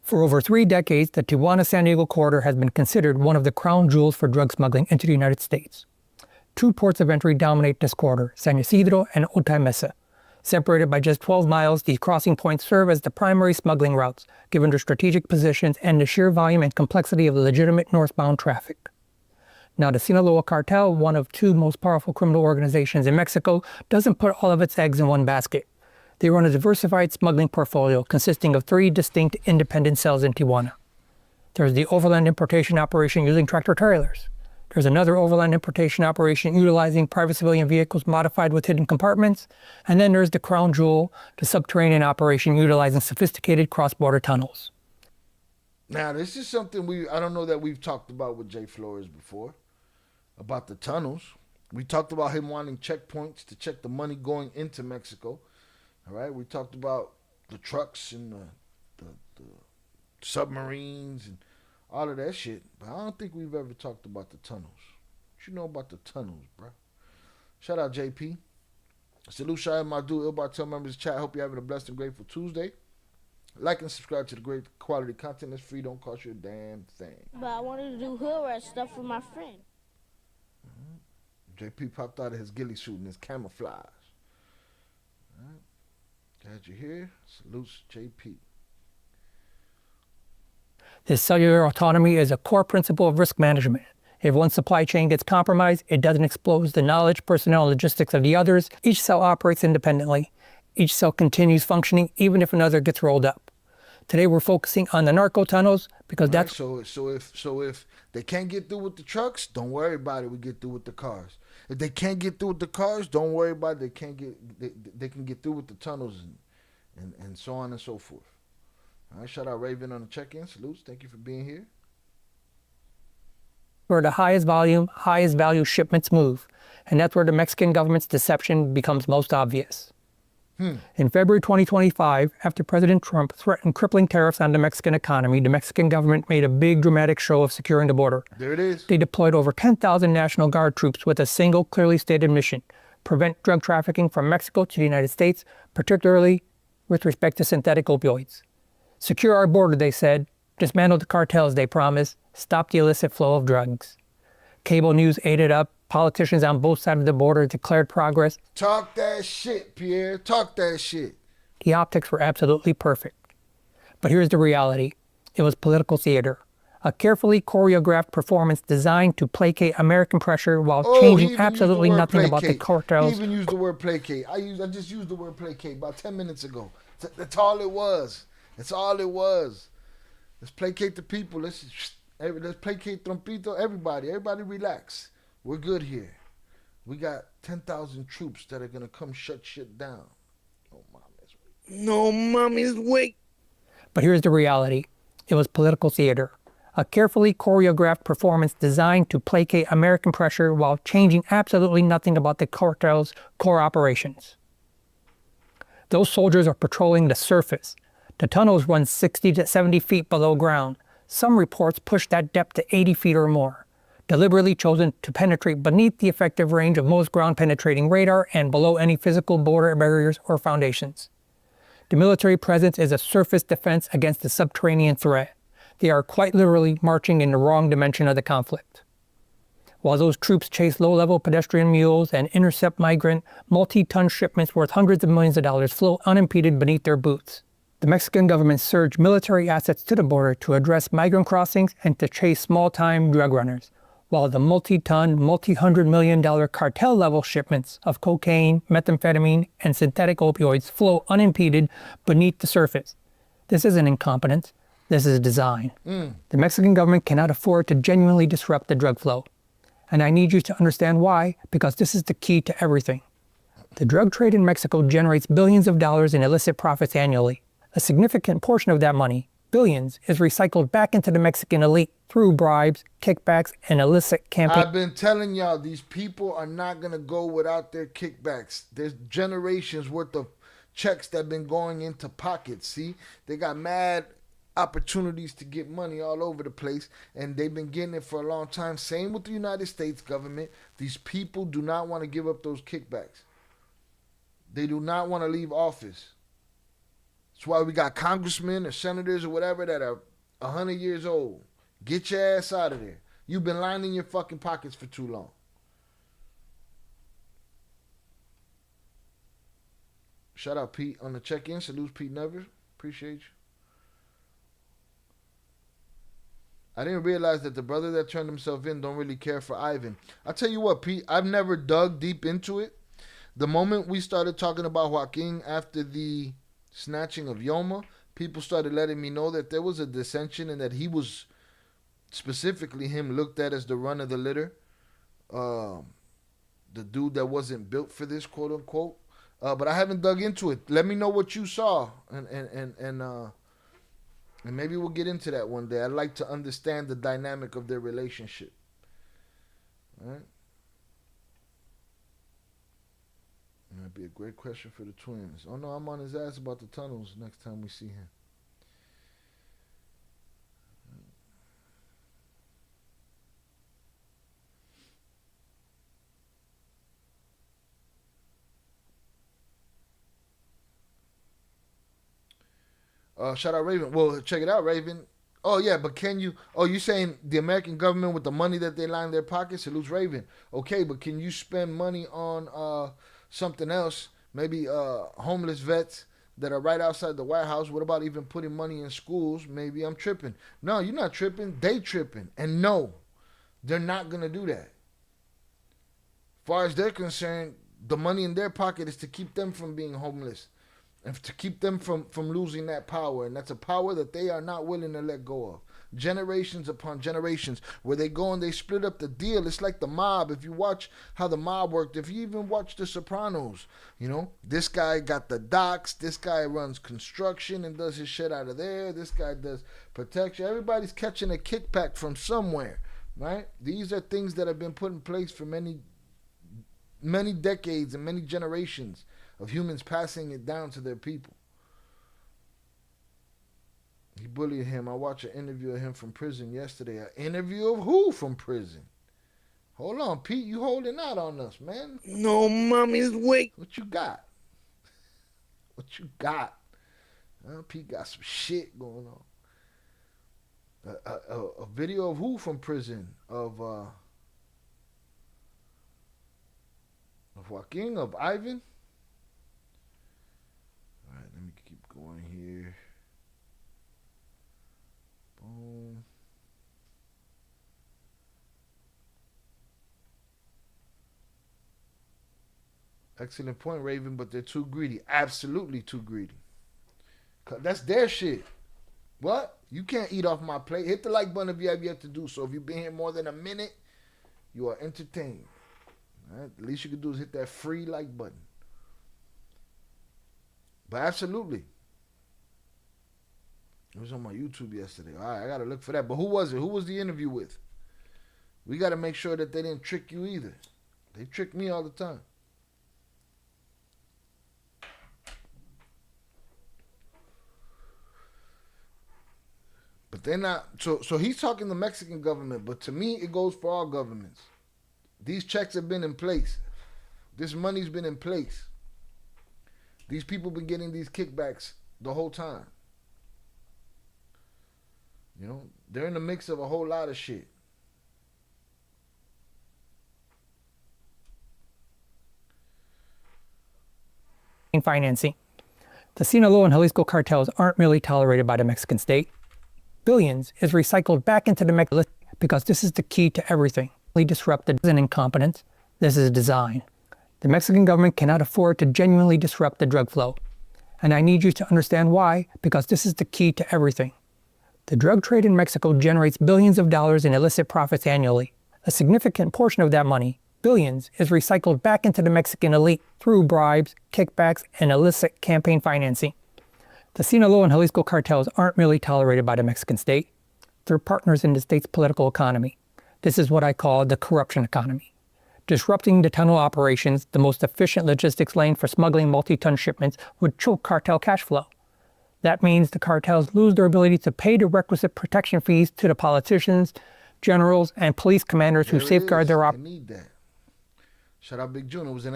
For over 3 decades, the Tijuana-San Diego corridor has been considered one of the crown jewels for drug smuggling into the United States. 2 ports of entry dominate this corridor, San Isidro and Otay Mesa. Separated by just 12 miles, these crossing points serve as the primary smuggling routes, given their strategic positions and the sheer volume and complexity of the legitimate northbound traffic. Now, the Sinaloa cartel, one of 2 most powerful criminal organizations in Mexico, doesn't put all of its eggs in one basket. They run a diversified smuggling portfolio consisting of 3 distinct independent cells in Tijuana. There's the overland importation operation using tractor-trailers. There's another overland importation operation utilizing private civilian vehicles modified with hidden compartments. And then there's the crown jewel, the subterranean operation utilizing sophisticated cross-border tunnels. Now, this is something I don't know that we've talked about with Jay Flores before, about the tunnels. We talked about him wanting checkpoints to check the money going into Mexico. All right, we talked about the trucks and the submarines and all of that shit. But I don't think we've ever talked about the tunnels. What you know about the tunnels, bro? Shout out JP. Salute Shia Madu, Il Bartel members chat. Hope you're having a blessed and grateful Tuesday. Like and subscribe to the great quality content. It's free, don't cost you a damn thing. But I wanted to do hood rat stuff with my friend. JP popped out of his ghillie suit and his camouflage. All right. Glad you're here. Salutes JP. This cellular autonomy is a core principle of risk management. If one supply chain gets compromised, it doesn't expose the knowledge, personnel, and logistics of the others. Each cell operates independently. Each cell continues functioning even if another gets rolled up. Today we're focusing on the narco tunnels because that's... Right, so if they can't get through with the trucks, don't worry about it. We get through with the cars. If they can't get through with the cars, don't worry about it. They can get through with the tunnels and so on and so forth. All right, shout out Raven on the check-in. Salutes. Thank you for being here. where the highest volume, highest value shipments move. And that's where the Mexican government's deception becomes most obvious. In February 2025, after President Trump threatened crippling tariffs on the Mexican economy, the Mexican government made a big dramatic show of securing the border. There it is. They deployed over 10,000 National Guard troops with a single, clearly stated mission: prevent drug trafficking from Mexico to the United States, particularly with respect to synthetic opioids. Secure our border, they said. Dismantle the cartels, they promised. Stop the illicit flow of drugs. Cable news ate it up. Politicians on both sides of the border declared progress. Talk that shit, Pierre. Talk that shit. The optics were absolutely perfect. But here's the reality. It was political theater. A carefully choreographed performance designed to placate American pressure while changing absolutely nothing about the cartels. He even used the word placate. I just used the word placate about 10 minutes ago. That's all it was. That's all it was. Let's placate the people. Let's placate Trompito. Everybody relax. We're good here. We got 10,000 troops that are going to come shut shit down. No mommy's weak. But here's the reality. It was political theater. A carefully choreographed performance designed to placate American pressure while changing absolutely nothing about the cartel's core operations. Those soldiers are patrolling the surface. The tunnels run 60 to 70 feet below ground. Some reports push that depth to 80 feet or more, deliberately chosen to penetrate beneath the effective range of most ground-penetrating radar and below any physical border barriers or foundations. The military presence is a surface defense against the subterranean threat. They are quite literally marching in the wrong dimension of the conflict. While those troops chase low-level pedestrian mules and intercept migrant, multi-ton shipments worth hundreds of millions of dollars flow unimpeded beneath their boots. The Mexican government surged military assets to the border to address migrant crossings and to chase small-time drug runners, while the multi-ton, multi-hundred million dollar cartel-level shipments of cocaine, methamphetamine, and synthetic opioids flow unimpeded beneath the surface. This isn't incompetence. This is design. The Mexican government cannot afford to genuinely disrupt the drug flow. And I need you to understand why, because this is the key to everything. The drug trade in Mexico generates billions of dollars in illicit profits annually. A significant portion of that money, billions, is recycled back into the Mexican elite through bribes, kickbacks, and illicit campaigns. I've been telling y'all, these people are not going to go without their kickbacks. There's generations worth of checks that have been going into pockets. See, they got mad opportunities to get money all over the place, and they've been getting it for a long time. Same with the United States government. These people do not want to give up those kickbacks. They do not want to leave office. That's why we got congressmen or senators or whatever that are 100 years old. Get your ass out of there. You've been lining your fucking pockets for too long. Shout out Pete on the check-in. Salute Pete Nevers. Appreciate you. I didn't realize that the brother that turned himself in don't really care for Ivan. I'll tell you what, Pete, I've never dug deep into it. The moment we started talking about Joaquin after the snatching of Yoma, people started letting me know that there was a dissension and that he was, specifically him, looked at as the run of the litter. The dude that wasn't built for this, quote unquote. But I haven't dug into it. Let me know what you saw, and maybe we'll get into that one day. I'd like to understand the dynamic of their relationship. All right? That'd be a great question for the twins. Oh no, I'm on his ass about the tunnels next time we see him. Shout out Raven. Well, check it out, Raven. Oh yeah, but can you? Oh, you saying the American government with the money that they line their pockets? Salutes Raven. Okay, but can you spend money on something else? Maybe homeless vets that are right outside the White House. What about even putting money in schools? Maybe I'm tripping. No, you're not tripping. They tripping. And no, they're not gonna do that. As far as they're concerned, the money in their pocket is to keep them from being homeless. And to keep them from losing that power. And that's a power that they are not willing to let go of. Generations upon generations. Where they go and they split up the deal. It's like the mob. If you watch how the mob worked. If you even watch The Sopranos. You know, this guy got the docks. This guy runs construction and does his shit out of there. This guy does protection. Everybody's catching a kickback from somewhere. Right? These are things that have been put in place for many decades and many generations of humans passing it down to their people. He bullied him. I watched an interview of him from prison yesterday. An interview of who from prison? Hold on, Pete. You holding out on us, man. No mommy's weak. What you got? What you got? Pete got some shit going on. A video of who from prison? Of Joaquin? Of Ivan? Alright, let me keep going here. Boom. Excellent point, Raven, but they're too greedy. Absolutely too greedy. That's their shit. What? You can't eat off my plate. Hit the like button if you have yet to do so. If you've been here more than a minute, you are entertained. Right? The least you can do is hit that free like button. But absolutely. It was on my YouTube yesterday. All right, I got to look for that. But who was it? Who was the interview with? We got to make sure that they didn't trick you either. They trick me all the time. But they're not. So he's talking the Mexican government, but to me, it goes for all governments. These checks have been in place. This money's been in place. These people been getting these kickbacks the whole time. You know, they're in the mix of a whole lot of shit. Financing. The Sinaloa and Jalisco cartels aren't merely tolerated by the Mexican state. Billions is recycled back into the Mexican because this is the key to everything. Disrupted and incompetence. This is design. The Mexican government cannot afford to genuinely disrupt the drug flow. And I need you to understand why, because this is the key to everything. The drug trade in Mexico generates billions of dollars in illicit profits annually. A significant portion of that money, billions, is recycled back into the Mexican elite through bribes, kickbacks, and illicit campaign financing. The Sinaloa and Jalisco cartels aren't merely tolerated by the Mexican state. They're partners in the state's political economy. This is what I call the corruption economy. Disrupting the tunnel operations, the most efficient logistics lane for smuggling multi-ton shipments, would choke cartel cash flow. That means the cartels lose their ability to pay the requisite protection fees to the politicians, generals, and police commanders who safeguard their operations. They need that. Shout out Big June. It was an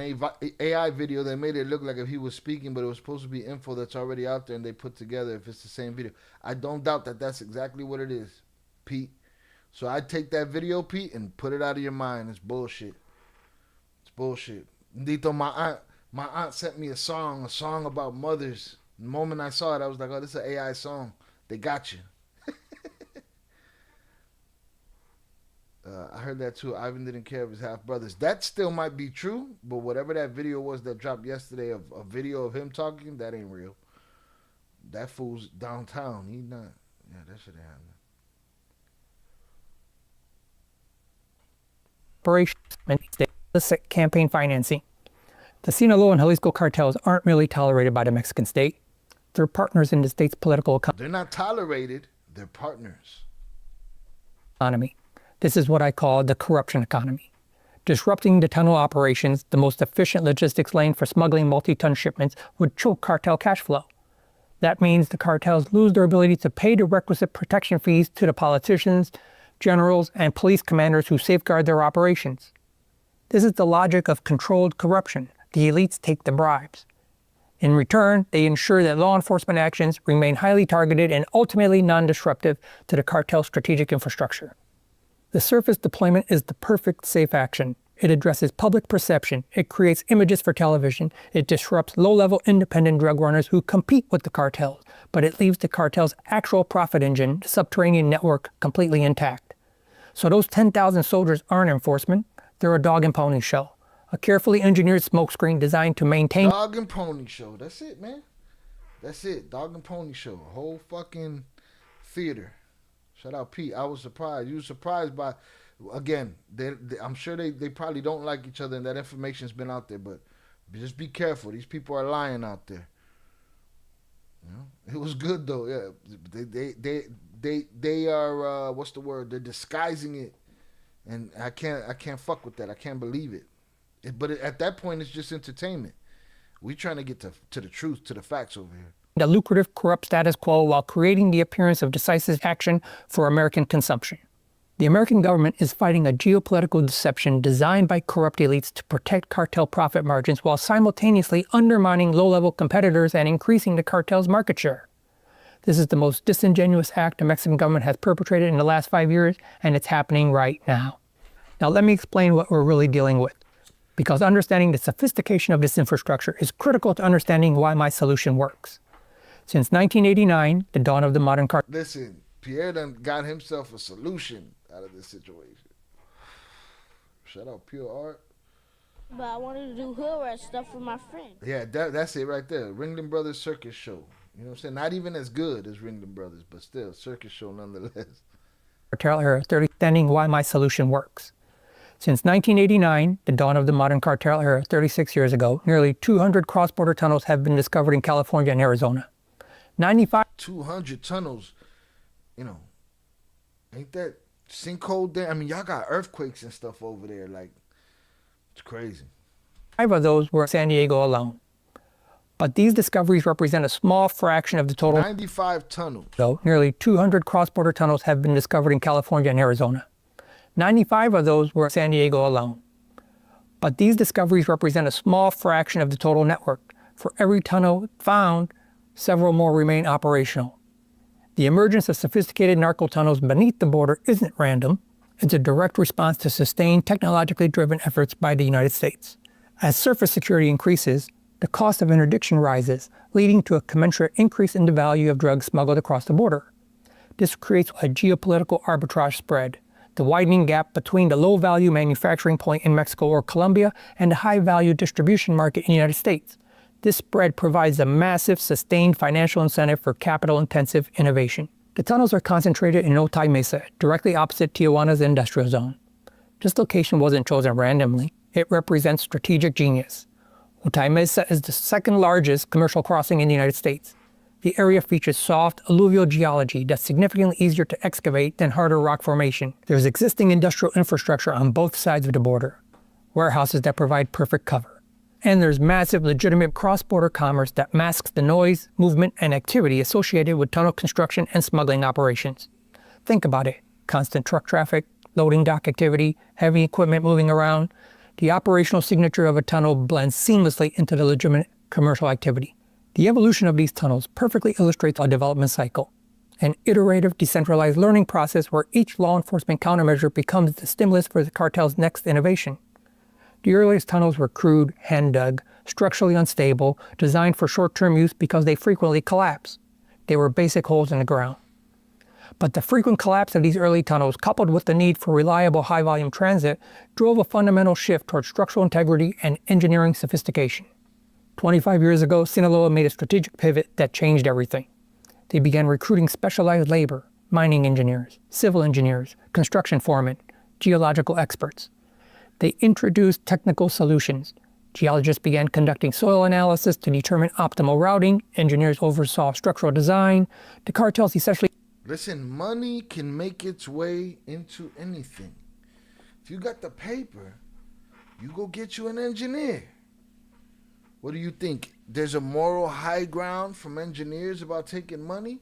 AI video that made it look like if he was speaking, but it was supposed to be info that's already out there and they put together if it's the same video. I don't doubt that that's exactly what it is, Pete. So I'd take that video, Pete, and put it out of your mind. It's bullshit. It's bullshit. Dito, my aunt sent me a song about mothers. The moment I saw it, I was like, oh, this is an AI song. They got you. I heard that too. Ivan didn't care of his half brothers. That still might be true, but whatever that video was that dropped yesterday of a video of him talking, that ain't real. That fool's downtown. He not. Yeah, that shit ain't happening. Illicit campaign financing. The Sinaloa and Jalisco cartels aren't merely tolerated by the Mexican state. They're partners in the state's political economy. They're not tolerated. They're partners. This is what I call the corruption economy. Disrupting the tunnel operations, the most efficient logistics lane for smuggling multi-ton shipments, would choke cartel cash flow. That means the cartels lose their ability to pay the requisite protection fees to the politicians, generals, and police commanders who safeguard their operations. This is the logic of controlled corruption. The elites take the bribes. In return, they ensure that law enforcement actions remain highly targeted and ultimately non-disruptive to the cartel's strategic infrastructure. The surface deployment is the perfect safe action. It addresses public perception, it creates images for television, it disrupts low-level independent drug runners who compete with the cartels, but it leaves the cartel's actual profit engine, the subterranean network, completely intact. So those 10,000 soldiers aren't enforcement, they're a dog and pony show. A carefully engineered smokescreen designed to maintain... Dog and pony show, that's it, man. That's it, dog and pony show, a whole fucking theater. Shout out Pete. I was surprised. You were surprised by, again, I'm sure they probably don't like each other and that information's been out there, but just be careful. These people are lying out there. You know? It was good though, yeah. They are what's the word? They're disguising it. And I can't fuck with that. I can't believe it. But at that point it's just entertainment. We trying to get to the truth, to the facts over here. A lucrative, corrupt status quo while creating the appearance of decisive action for American consumption. The American government is fighting a geopolitical deception designed by corrupt elites to protect cartel profit margins while simultaneously undermining low-level competitors and increasing the cartel's market share. This is the most disingenuous act the Mexican government has perpetrated in the last 5 years, and it's happening right now. Now let me explain what we're really dealing with, because understanding the sophistication of this infrastructure is critical to understanding why my solution works. Since 1989, the dawn of the modern cartel. Listen, Pierre done got himself a solution out of this situation. Shout out Pure Art. But I wanted to do hood rat stuff for my friend. Yeah, that's it right there. Ringling Brothers Circus Show. You know what I'm saying? Not even as good as Ringling Brothers, but still, circus show nonetheless. Cartel era, understanding why my solution works. Since 1989, the dawn of the modern cartel era 36 years ago, nearly 200 cross-border tunnels have been discovered in California and Arizona. 200 tunnels, you know, ain't that sinkhole there? I mean, y'all got earthquakes and stuff over there. Like, it's crazy. 5 of those were in San Diego alone. But these discoveries represent a small fraction of the total. 95 tunnels. Though nearly 200 cross-border tunnels have been discovered in California and Arizona. 95 of those were in San Diego alone. But these discoveries represent a small fraction of the total network. For every tunnel found, several more remain operational. The emergence of sophisticated narco tunnels beneath the border isn't random. It's a direct response to sustained technologically driven efforts by the United States. As surface security increases, the cost of interdiction rises, leading to a commensurate increase in the value of drugs smuggled across the border. This creates a geopolitical arbitrage spread, the widening gap between the low-value manufacturing point in Mexico or Colombia and the high-value distribution market in the United States. This spread provides a massive, sustained financial incentive for capital-intensive innovation. The tunnels are concentrated in Otay Mesa, directly opposite Tijuana's industrial zone. This location wasn't chosen randomly. It represents strategic genius. Otay Mesa is the second largest commercial crossing in the United States. The area features soft, alluvial geology that's significantly easier to excavate than harder rock formation. There's existing industrial infrastructure on both sides of the border, warehouses that provide perfect cover. And there's massive, legitimate cross-border commerce that masks the noise, movement, and activity associated with tunnel construction and smuggling operations. Think about it. Constant truck traffic, loading dock activity, heavy equipment moving around. The operational signature of a tunnel blends seamlessly into the legitimate commercial activity. The evolution of these tunnels perfectly illustrates a development cycle, an iterative, decentralized learning process where each law enforcement countermeasure becomes the stimulus for the cartel's next innovation. The earliest tunnels were crude, hand-dug, structurally unstable, designed for short-term use because they frequently collapse. They were basic holes in the ground. But the frequent collapse of these early tunnels, coupled with the need for reliable high-volume transit, drove a fundamental shift toward structural integrity and engineering sophistication. 25 years ago, Sinaloa made a strategic pivot that changed everything. They began recruiting specialized labor, mining engineers, civil engineers, construction foremen, geological experts. They introduced technical solutions. Geologists began conducting soil analysis to determine optimal routing. Engineers oversaw structural design. The cartels essentially... Listen, money can make its way into anything. If you got the paper, you go get you an engineer. What do you think? There's a moral high ground from engineers about taking money?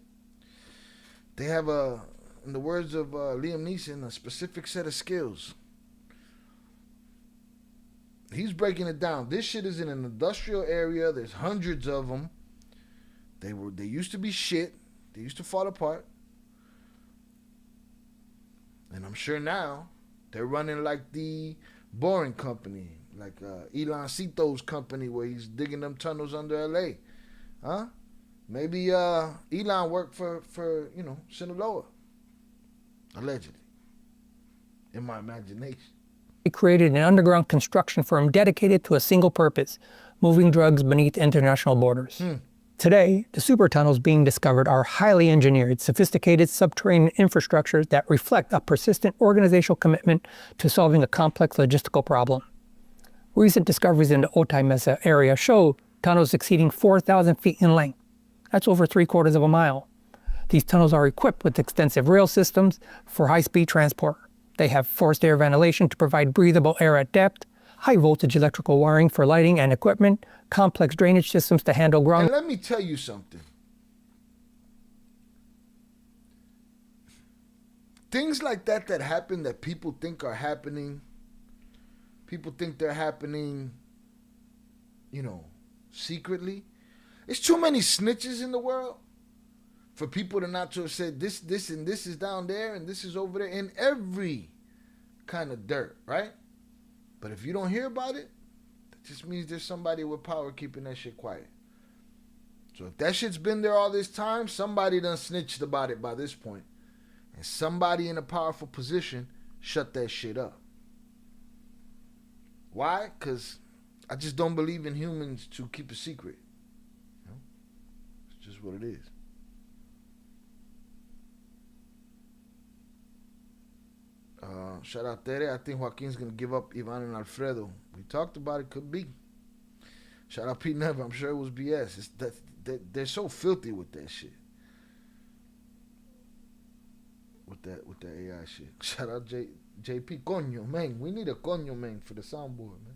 They have in the words of Liam Neeson, a specific set of skills. He's breaking it down. This shit is in an industrial area. There's hundreds of them. They used to be shit. They used to fall apart. And I'm sure now they're running like the Boring Company, like Eloncito's company where he's digging them tunnels under LA. Huh? Maybe Elon worked for Sinaloa. Allegedly. In my imagination. They created an underground construction firm dedicated to a single purpose, moving drugs beneath international borders. Today, the super tunnels being discovered are highly engineered, sophisticated subterranean infrastructures that reflect a persistent organizational commitment to solving a complex logistical problem. Recent discoveries in the Otay Mesa area show tunnels exceeding 4,000 feet in length. That's over 3/4 of a mile. These tunnels are equipped with extensive rail systems for high-speed transport. They have forced air ventilation to provide breathable air at depth, high-voltage electrical wiring for lighting and equipment, complex drainage systems to handle ground... And let me tell you something. Things like that happen that people think are happening, people think they're happening, secretly. There's too many snitches in the world for people to not to have said this, and this is down there, and this is over there, in every kind of dirt, right? But if you don't hear about it, that just means there's somebody with power keeping that shit quiet. So if that shit's been there all this time, somebody done snitched about it by this point. And somebody in a powerful position shut that shit up. Why? Because I just don't believe in humans to keep a secret. It's just what it is. shout out Tere. I think Joaquin's going to give up Ivan and Alfredo. We talked about it. Could be. Shout out Pete Never. I'm sure it was BS. They're so filthy with that shit. With that AI shit. Shout out JP. Coño, man. We need a coño, man, for the soundboard, man.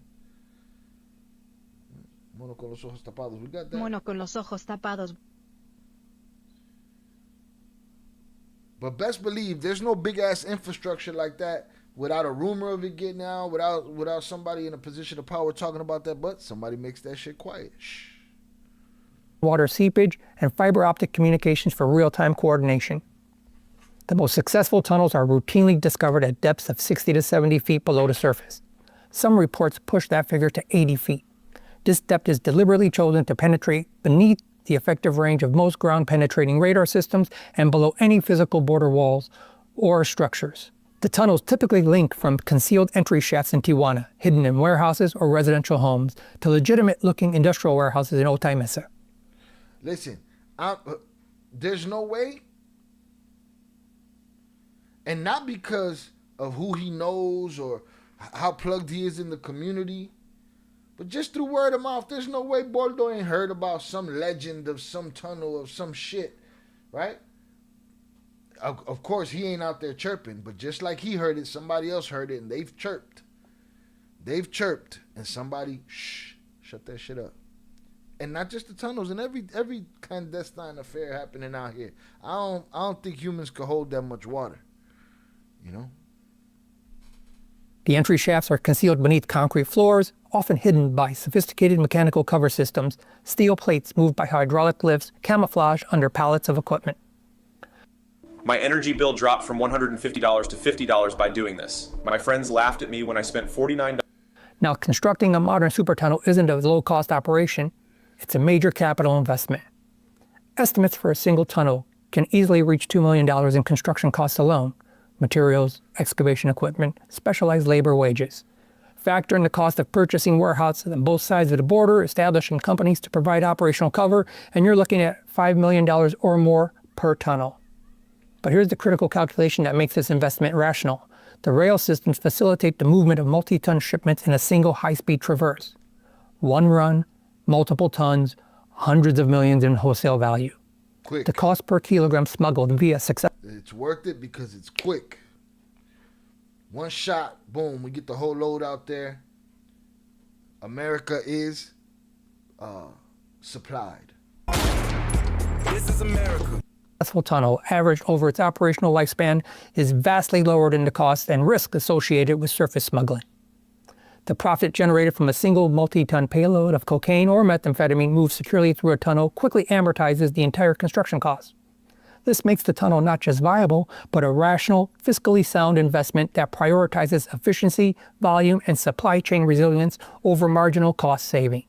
Mono con los ojos tapados. We got that. Mono con los ojos tapados. But best believe there's no big ass infrastructure like that without a rumor of it getting out, without somebody in a position of power talking about that, but somebody makes that shit quiet. Shh. Water seepage, and fiber optic communications for real-time coordination. The most successful tunnels are routinely discovered at depths of 60 to 70 feet below the surface. Some reports push that figure to 80 feet. This depth is deliberately chosen to penetrate beneath the effective range of most ground-penetrating radar systems and below any physical border walls or structures. The tunnels typically link from concealed entry shafts in Tijuana, hidden in warehouses or residential homes, to legitimate-looking industrial warehouses in Otay Mesa. Listen, there's no way, and not because of who he knows or how plugged he is in the community, but just through word of mouth, there's no way Bordo ain't heard about some legend of some tunnel of some shit, right? Of course, he ain't out there chirping, but just like he heard it, somebody else heard it, and they've chirped. They've chirped, and somebody, shut that shit up. And not just the tunnels, and every clandestine affair happening out here. I don't think humans could hold that much water, you know? The entry shafts are concealed beneath concrete floors, often hidden by sophisticated mechanical cover systems, steel plates moved by hydraulic lifts, camouflage under pallets of equipment. My energy bill dropped from $150 to $50 by doing this. My friends laughed at me when I spent $49. Now, constructing a modern supertunnel isn't a low-cost operation. It's a major capital investment. Estimates for a single tunnel can easily reach $2 million in construction costs alone. Materials, excavation equipment, specialized labor wages. Factor in the cost of purchasing warehouses on both sides of the border, establishing companies to provide operational cover, and you're looking at $5 million or more per tunnel. But here's the critical calculation that makes this investment rational. The rail systems facilitate the movement of multi-ton shipments in a single high-speed traverse. One run, multiple tons, hundreds of millions in wholesale value. Quick. The cost per kilogram smuggled via success. It's worth it because it's quick. One shot, boom, we get the whole load out there. America is supplied. This is America. Successful tunnel, averaged over its operational lifespan, is vastly lower than the cost and risk associated with surface smuggling. The profit generated from a single multi-ton payload of cocaine or methamphetamine moved securely through a tunnel quickly amortizes the entire construction cost. This makes the tunnel not just viable, but a rational, fiscally sound investment that prioritizes efficiency, volume, and supply chain resilience over marginal cost saving.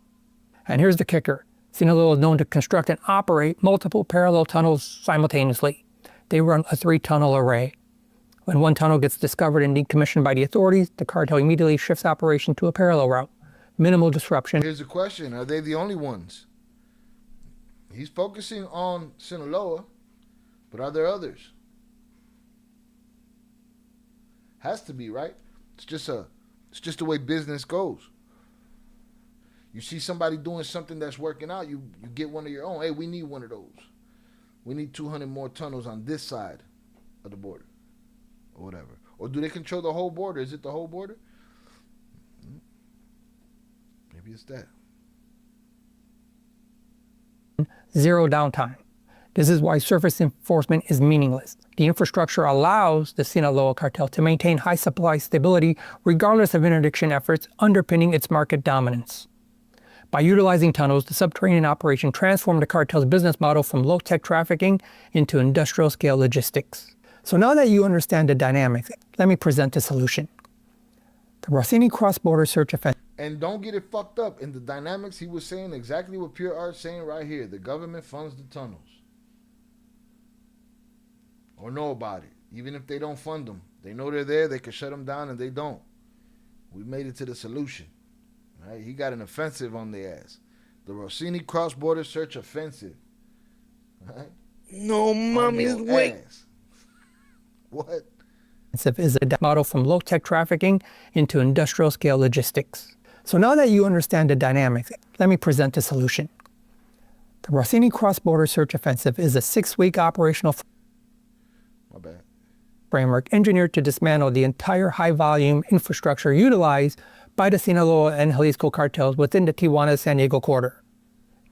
And here's the kicker. Sinaloa is known to construct and operate multiple parallel tunnels simultaneously. They run a 3-tunnel array. When one tunnel gets discovered and decommissioned by the authorities, the cartel immediately shifts operation to a parallel route. Minimal disruption. Here's the question. Are they the only ones? He's focusing on Sinaloa, but are there others? Has to be, right? It's just the way business goes. You see somebody doing something that's working out, you get one of your own. Hey, we need one of those. We need 200 more tunnels on this side of the border. Or whatever. Or do they control the whole border? Is it the whole border? Maybe it's that. Zero downtime. This is why surface enforcement is meaningless. The infrastructure allows the Sinaloa cartel to maintain high supply stability regardless of interdiction efforts underpinning its market dominance. By utilizing tunnels, the subterranean operation transformed the cartel's business model from low-tech trafficking into industrial-scale logistics. So now that you understand the dynamics, let me present the solution. The Rossini cross-border search offensive. And don't get it fucked up. In the dynamics, he was saying exactly what Pure Art's saying right here. The government funds the tunnels. Or know about it. Even if they don't fund them. They know they're there, they can shut them down, and they don't. We made it to the solution. Right? He got an offensive on the ass. The Rossini cross-border search offensive. Right? No, mommy's wait. What? is a model from low-tech trafficking into industrial-scale logistics. So now that you understand the dynamics, let me present the solution. The Rossini Cross-Border Search Offensive is a 6-week operational framework engineered to dismantle the entire high-volume infrastructure utilized by the Sinaloa and Jalisco cartels within the Tijuana-San Diego corridor.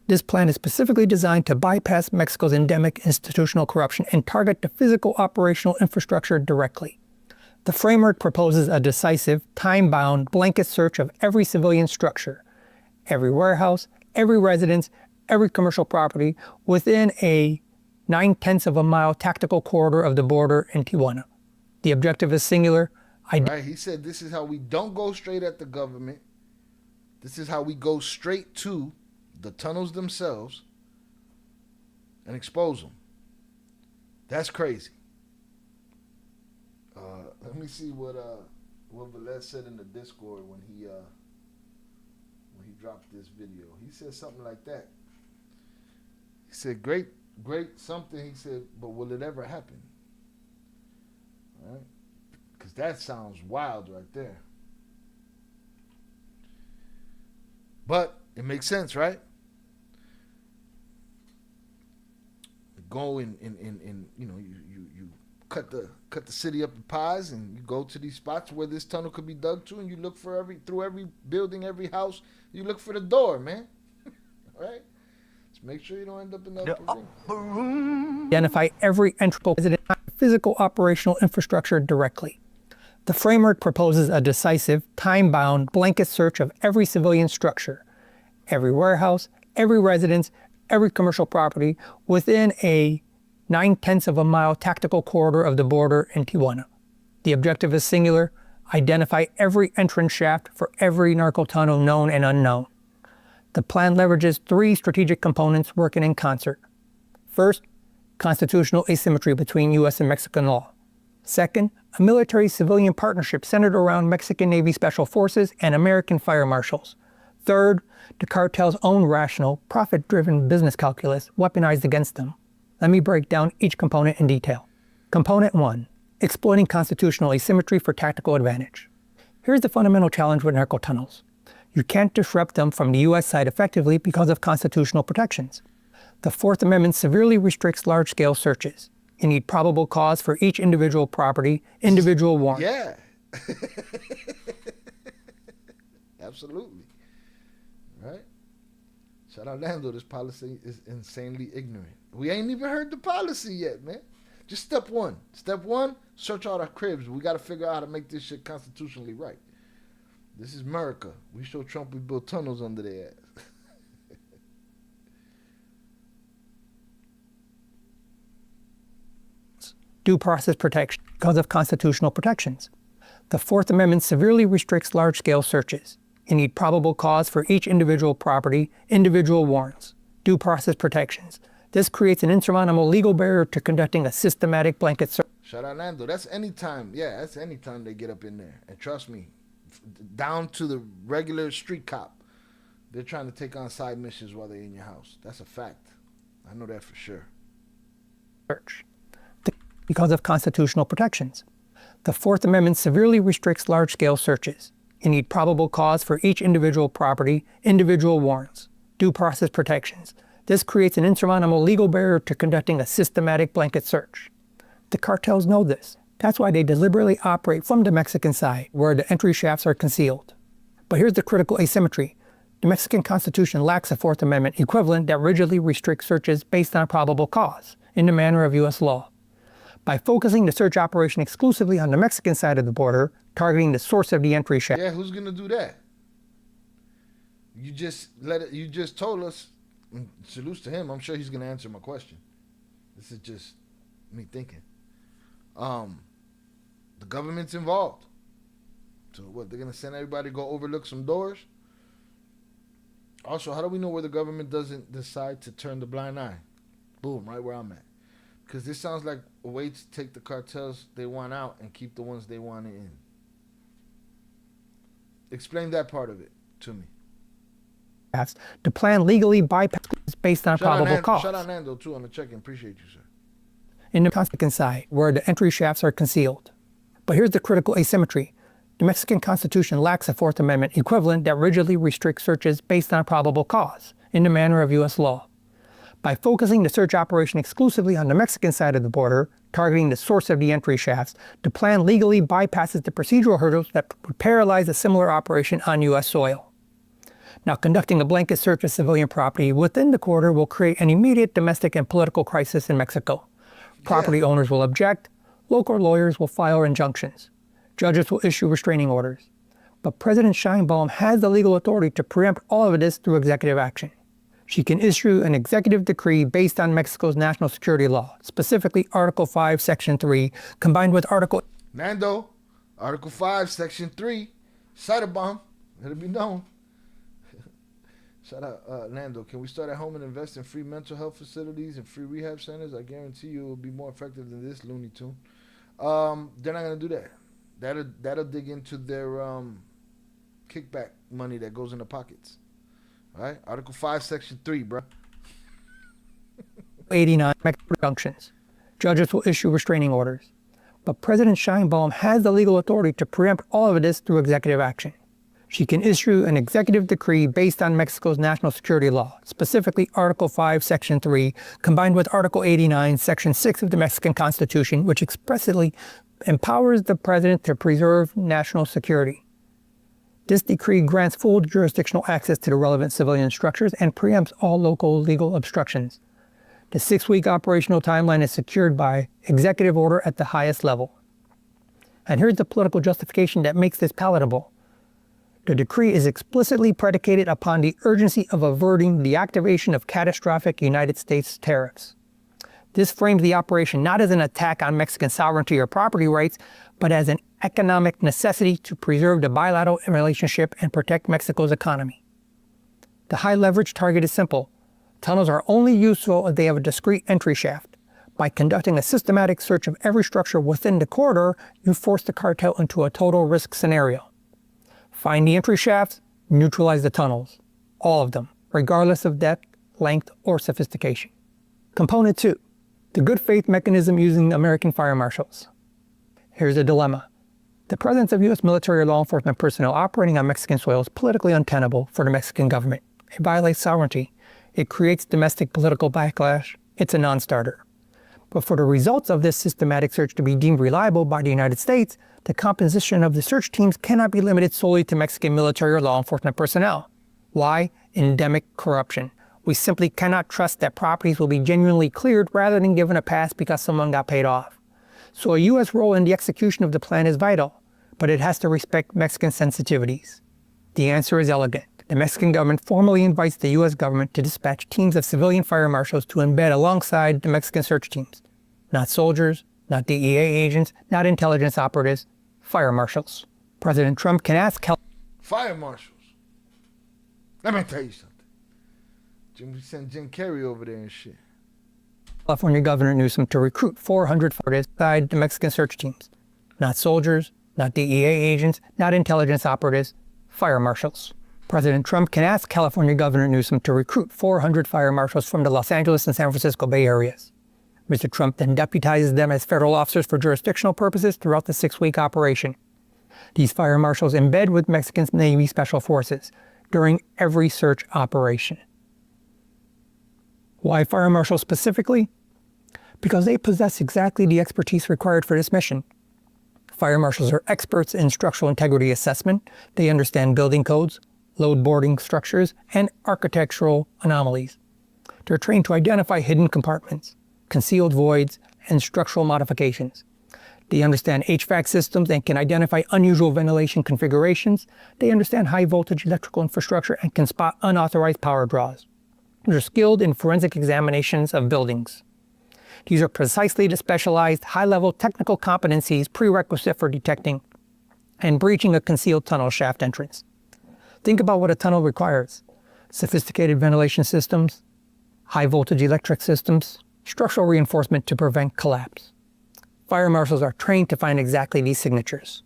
This plan is specifically designed to bypass Mexico's endemic institutional corruption and target the physical operational infrastructure directly. The framework proposes a decisive, time-bound, blanket search of every civilian structure, every warehouse, every residence, every commercial property within a 9/10 of a mile tactical corridor of the border in Tijuana. The objective is singular. Right, he said this is how we don't go straight at the government. This is how we go straight to the tunnels themselves and expose them. That's crazy. Let me see what Velez said in the Discord when he dropped this video. He said something like that. He said, great something. He said, but will it ever happen? All right? Because that sounds wild right there. But it makes sense, right? Go in you know, you cut the city up in pies, and you go to these spots where this tunnel could be dug to, and you look for through every building, every house, you look for the door, man. Right? Just make sure you don't end up in the upper room. Identify every entry resident physical operational infrastructure directly. The framework proposes a decisive, time-bound, blanket search of every civilian structure, every warehouse, every residence, every commercial property within a 9/10 of a mile tactical corridor of the border in Tijuana. The objective is singular: identify every entrance shaft for every narco tunnel known and unknown. The plan leverages 3 strategic components working in concert. First, constitutional asymmetry between U.S. and Mexican law. Second, a military-civilian partnership centered around Mexican Navy Special Forces and American fire marshals. Third, the cartel's own rational, profit-driven business calculus weaponized against them. Let me break down each component in detail. Component 1, exploiting constitutional asymmetry for tactical advantage. Here's the fundamental challenge with narco tunnels. You can't disrupt them from the U.S. side effectively because of constitutional protections. The Fourth Amendment severely restricts large-scale searches. You need probable cause for each individual property, individual warrant. Yeah. Absolutely. Right? Shout out Lando, this policy is insanely ignorant. We ain't even heard the policy yet, man. Just step one. Step one, search all our cribs. We got to figure out how to make this shit constitutionally right. This is America. We show Trump we built tunnels under their ass. Due process protection because of constitutional protections. The Fourth Amendment severely restricts large-scale searches. You need probable cause for each individual property, individual warrants, due process protections. This creates an insurmountable legal barrier to conducting a systematic blanket search. Shout out Nando. That's anytime. Yeah, that's anytime they get up in there. And trust me, down to the regular street cop, they're trying to take on side missions while they're in your house. That's a fact. I know that for sure. Because of constitutional protections. The Fourth Amendment severely restricts large-scale searches. You need probable cause for each individual property, individual warrants, due process protections. This creates an insurmountable legal barrier to conducting a systematic blanket search. The cartels know this. That's why they deliberately operate from the Mexican side, where the entry shafts are concealed. But here's the critical asymmetry. The Mexican Constitution lacks a Fourth Amendment equivalent that rigidly restricts searches based on probable cause, in the manner of U.S. law. By focusing the search operation exclusively on the Mexican side of the border, targeting the source of the entry shaft. Yeah, who's gonna do that? You just told us. Salutes to him. I'm sure he's gonna answer my question. This is just me thinking. The government's involved. So what? They're gonna send everybody to go overlook some doors? Also, how do we know where the government doesn't decide to turn the blind eye? Boom, right where I'm at. Because this sounds like a way to take the cartels they want out and keep the ones they want in. Explain that part of it to me. The plan legally bypasses based on probable cause. Shout out Nando too on the check-in. Appreciate you, sir. In the Mexican side, where the entry shafts are concealed. But here's the critical asymmetry. The Mexican Constitution lacks a Fourth Amendment equivalent that rigidly restricts searches based on probable cause, in the manner of U.S. law. By focusing the search operation exclusively on the Mexican side of the border, targeting the source of the entry shafts, the plan legally bypasses the procedural hurdles that would paralyze a similar operation on U.S. soil. Now, conducting a blanket search of civilian property within the corridor will create an immediate domestic and political crisis in Mexico. Property owners will object, local lawyers will file injunctions, judges will issue restraining orders. But President Sheinbaum has the legal authority to preempt all of this through executive action. She can issue an executive decree based on Mexico's national security law, specifically Article 5, Section 3, combined with Article... Nando, Article 5, Section 3, cider bomb, let it be known. Shout out, Nando, can we start at home and invest in free mental health facilities and free rehab centers? I guarantee you it will be more effective than this Looney Tune. They're not going to do that. That'll dig into their kickback money that goes in the pockets. All right, Article 5, Section 3, bro. 89 injunctions. Judges will issue restraining orders. But President Sheinbaum has the legal authority to preempt all of this through executive action. She can issue an executive decree based on Mexico's national security law, specifically Article 5, Section 3, combined with Article 89, Section 6 of the Mexican Constitution, which expressly empowers the president to preserve national security. This decree grants full jurisdictional access to the relevant civilian structures and preempts all local legal obstructions. The 6-week operational timeline is secured by executive order at the highest level. And here's the political justification that makes this palatable. The decree is explicitly predicated upon the urgency of averting the activation of catastrophic United States tariffs. This frames the operation not as an attack on Mexican sovereignty or property rights, but as an economic necessity to preserve the bilateral relationship and protect Mexico's economy. The high leverage target is simple. Tunnels are only useful if they have a discrete entry shaft. By conducting a systematic search of every structure within the corridor, you force the cartel into a total risk scenario. Find the entry shafts, neutralize the tunnels. All of them, regardless of depth, length, or sophistication. Component 2. The good faith mechanism using American fire marshals. Here's the dilemma. The presence of U.S. military or law enforcement personnel operating on Mexican soil is politically untenable for the Mexican government. It violates sovereignty. It creates domestic political backlash. It's a non-starter. But for the results of this systematic search to be deemed reliable by the United States, the composition of the search teams cannot be limited solely to Mexican military or law enforcement personnel. Why? Endemic corruption. We simply cannot trust that properties will be genuinely cleared rather than given a pass because someone got paid off. So a U.S. role in the execution of the plan is vital, but it has to respect Mexican sensitivities. The answer is elegant. The Mexican government formally invites the U.S. government to dispatch teams of civilian fire marshals to embed alongside the Mexican search teams. Not soldiers, not DEA agents, not intelligence operatives, fire marshals. President Trump can ask fire marshals. Let me tell you something. We send Jim Carrey over there and shit. California Governor Newsom to recruit 400 fighters inside the Mexican search teams. Not soldiers, not DEA agents, not intelligence operatives, fire marshals. President Trump can ask California Governor Newsom to recruit 400 fire marshals from the Los Angeles and San Francisco Bay areas. Mr. Trump then deputizes them as federal officers for jurisdictional purposes throughout the 6-week operation. These fire marshals embed with Mexican Navy Special Forces during every search operation. Why fire marshals specifically? Because they possess exactly the expertise required for this mission. Fire marshals are experts in structural integrity assessment. They understand building codes, load boarding structures, and architectural anomalies. They're trained to identify hidden compartments, concealed voids, and structural modifications. They understand HVAC systems and can identify unusual ventilation configurations. They understand high voltage electrical infrastructure and can spot unauthorized power draws. They're skilled in forensic examinations of buildings. These are precisely the specialized, high-level technical competencies prerequisite for detecting and breaching a concealed tunnel shaft entrance. Think about what a tunnel requires. Sophisticated ventilation systems, high-voltage electric systems, structural reinforcement to prevent collapse. Fire marshals are trained to find exactly these signatures.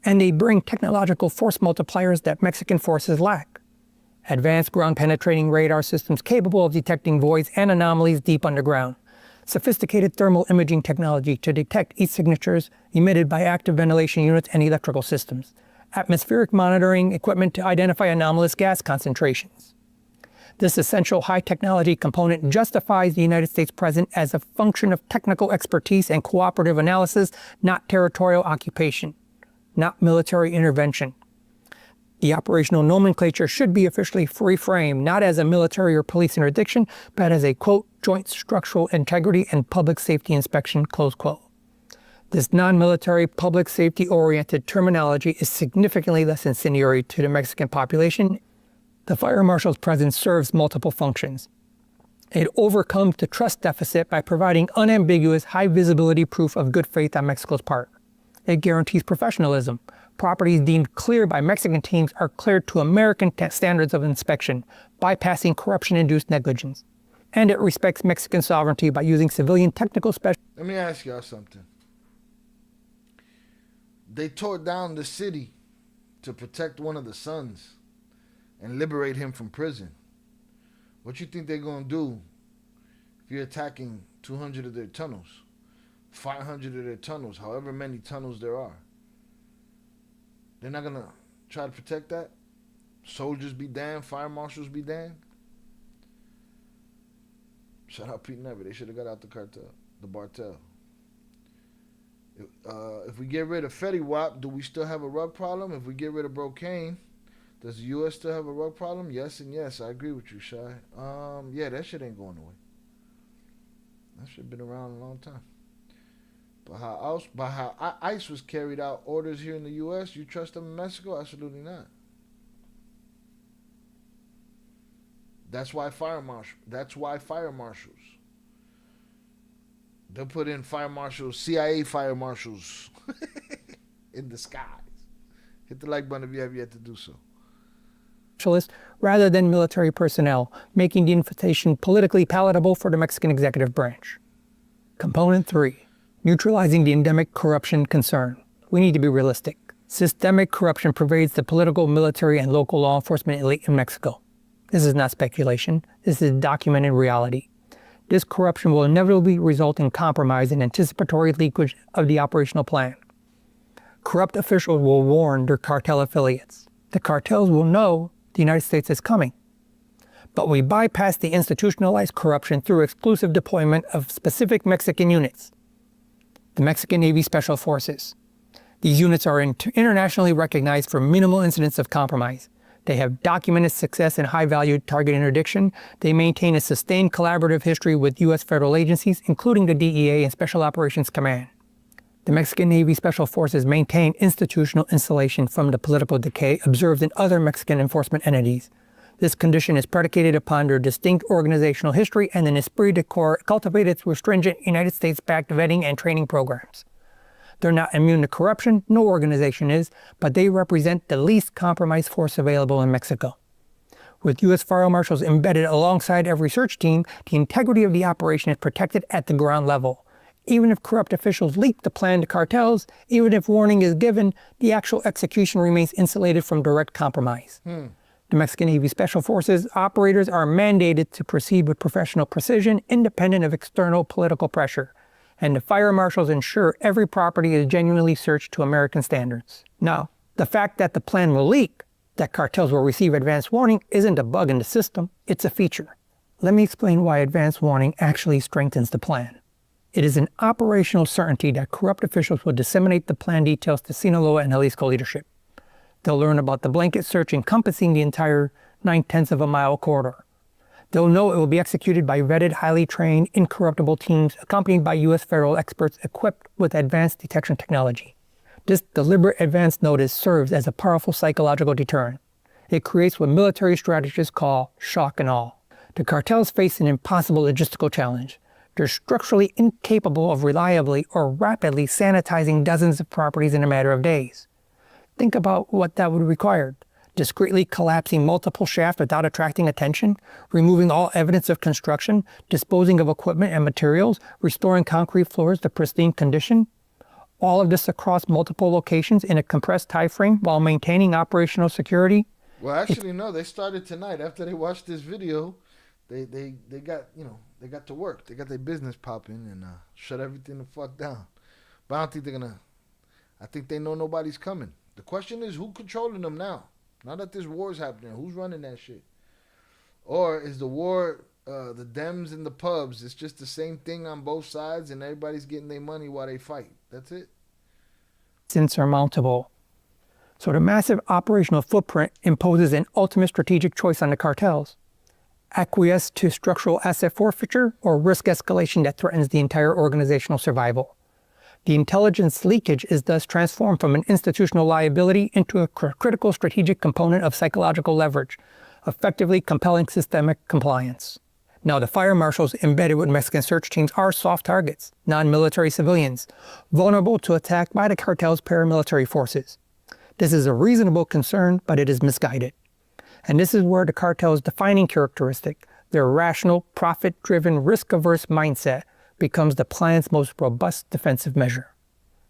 And they bring technological force multipliers that Mexican forces lack. Advanced ground-penetrating radar systems capable of detecting voids and anomalies deep underground. sophisticated thermal imaging technology to detect e-signatures emitted by active ventilation units and electrical systems, atmospheric monitoring equipment to identify anomalous gas concentrations. This essential high-technology component justifies the United States presence as a function of technical expertise and cooperative analysis, not territorial occupation, not military intervention. The operational nomenclature should be officially reframed not as a military or police interdiction, but as a, quote, joint structural integrity and public safety inspection, close quote. This non-military, public safety-oriented terminology is significantly less incendiary to the Mexican population. The fire marshal's presence serves multiple functions. It overcomes the trust deficit by providing unambiguous, high-visibility proof of good faith on Mexico's part. It guarantees professionalism. Properties deemed clear by Mexican teams are cleared to American standards of inspection, bypassing corruption-induced negligence. And it respects Mexican sovereignty by using civilian technical special... Let me ask y'all something. They tore down the city to protect one of the sons and liberate him from prison. What you think they're going to do if you're attacking 200 of their tunnels, 500 of their tunnels, however many tunnels there are? They're not going to try to protect that? Soldiers be damned, fire marshals be damned? Shout out Pete Never. They should have got out the cartel, the bartel. If we get rid of Fetty Wap, do we still have a rug problem? If we get rid of Brocane, does the U.S. still have a rug problem? Yes and yes. I agree with you, Shy. Yeah, that shit ain't going away. That shit been around a long time. But how ICE was carried out orders here in the U.S., you trust them in Mexico? Absolutely not. That's why fire marshals. They'll put in fire marshals, CIA fire marshals in disguise. Hit the like button if you have yet to do so. Rather than military personnel, making the invitation politically palatable for the Mexican executive branch. Component 3. Neutralizing the endemic corruption concern. We need to be realistic. Systemic corruption pervades the political, military, and local law enforcement elite in Mexico. This is not speculation. This is documented reality. This corruption will inevitably result in compromise and anticipatory leakage of the operational plan. Corrupt officials will warn their cartel affiliates. The cartels will know the United States is coming. But we bypass the institutionalized corruption through exclusive deployment of specific Mexican units. The Mexican Navy Special Forces. These units are internationally recognized for minimal incidents of compromise. They have documented success in high-value target interdiction. They maintain a sustained collaborative history with U.S. federal agencies, including the DEA and Special Operations Command. The Mexican Navy Special Forces maintain institutional insulation from the political decay observed in other Mexican enforcement entities. This condition is predicated upon their distinct organizational history and an esprit de corps cultivated through stringent United States-backed vetting and training programs. They're not immune to corruption, no organization is, but they represent the least compromised force available in Mexico. With U.S. fire marshals embedded alongside every search team, the integrity of the operation is protected at the ground level. Even if corrupt officials leak the plan to cartels, even if warning is given, the actual execution remains insulated from direct compromise. The Mexican Navy Special Forces operators are mandated to proceed with professional precision, independent of external political pressure. And the fire marshals ensure every property is genuinely searched to American standards. Now, the fact that the plan will leak, that cartels will receive advance warning, isn't a bug in the system, it's a feature. Let me explain why advance warning actually strengthens the plan. It is an operational certainty that corrupt officials will disseminate the plan details to Sinaloa and Jalisco leadership. They'll learn about the blanket search encompassing the entire 9/10 of a mile corridor. They'll know it will be executed by vetted, highly trained, incorruptible teams accompanied by U.S. federal experts equipped with advanced detection technology. This deliberate advance notice serves as a powerful psychological deterrent. It creates what military strategists call shock and awe. The cartels face an impossible logistical challenge. They're structurally incapable of reliably or rapidly sanitizing dozens of properties in a matter of days. Think about what that would require. Discreetly collapsing multiple shafts without attracting attention, removing all evidence of construction, disposing of equipment and materials, restoring concrete floors to pristine condition. All of this across multiple locations in a compressed time frame while maintaining operational security. Well, actually, no. They started tonight. After they watched this video, they got, they got to work. They got their business popping and shut everything the fuck down. But I don't think they're gonna. I think they know nobody's coming. The question is, who controlling them now? Now that this war is happening, who's running that shit? Or is the war the Dems and the pubs? It's just the same thing on both sides, and everybody's getting their money while they fight. That's it. It's insurmountable. So the massive operational footprint imposes an ultimate strategic choice on the cartels. Acquiesce to structural asset forfeiture or risk escalation that threatens the entire organizational survival. The intelligence leakage is thus transformed from an institutional liability into a critical strategic component of psychological leverage, effectively compelling systemic compliance. Now, the fire marshals embedded with Mexican search teams are soft targets, non-military civilians, vulnerable to attack by the cartel's paramilitary forces. This is a reasonable concern, but it is misguided. And this is where the cartel's defining characteristic, their rational, profit-driven, risk-averse mindset, becomes the plan's most robust defensive measure.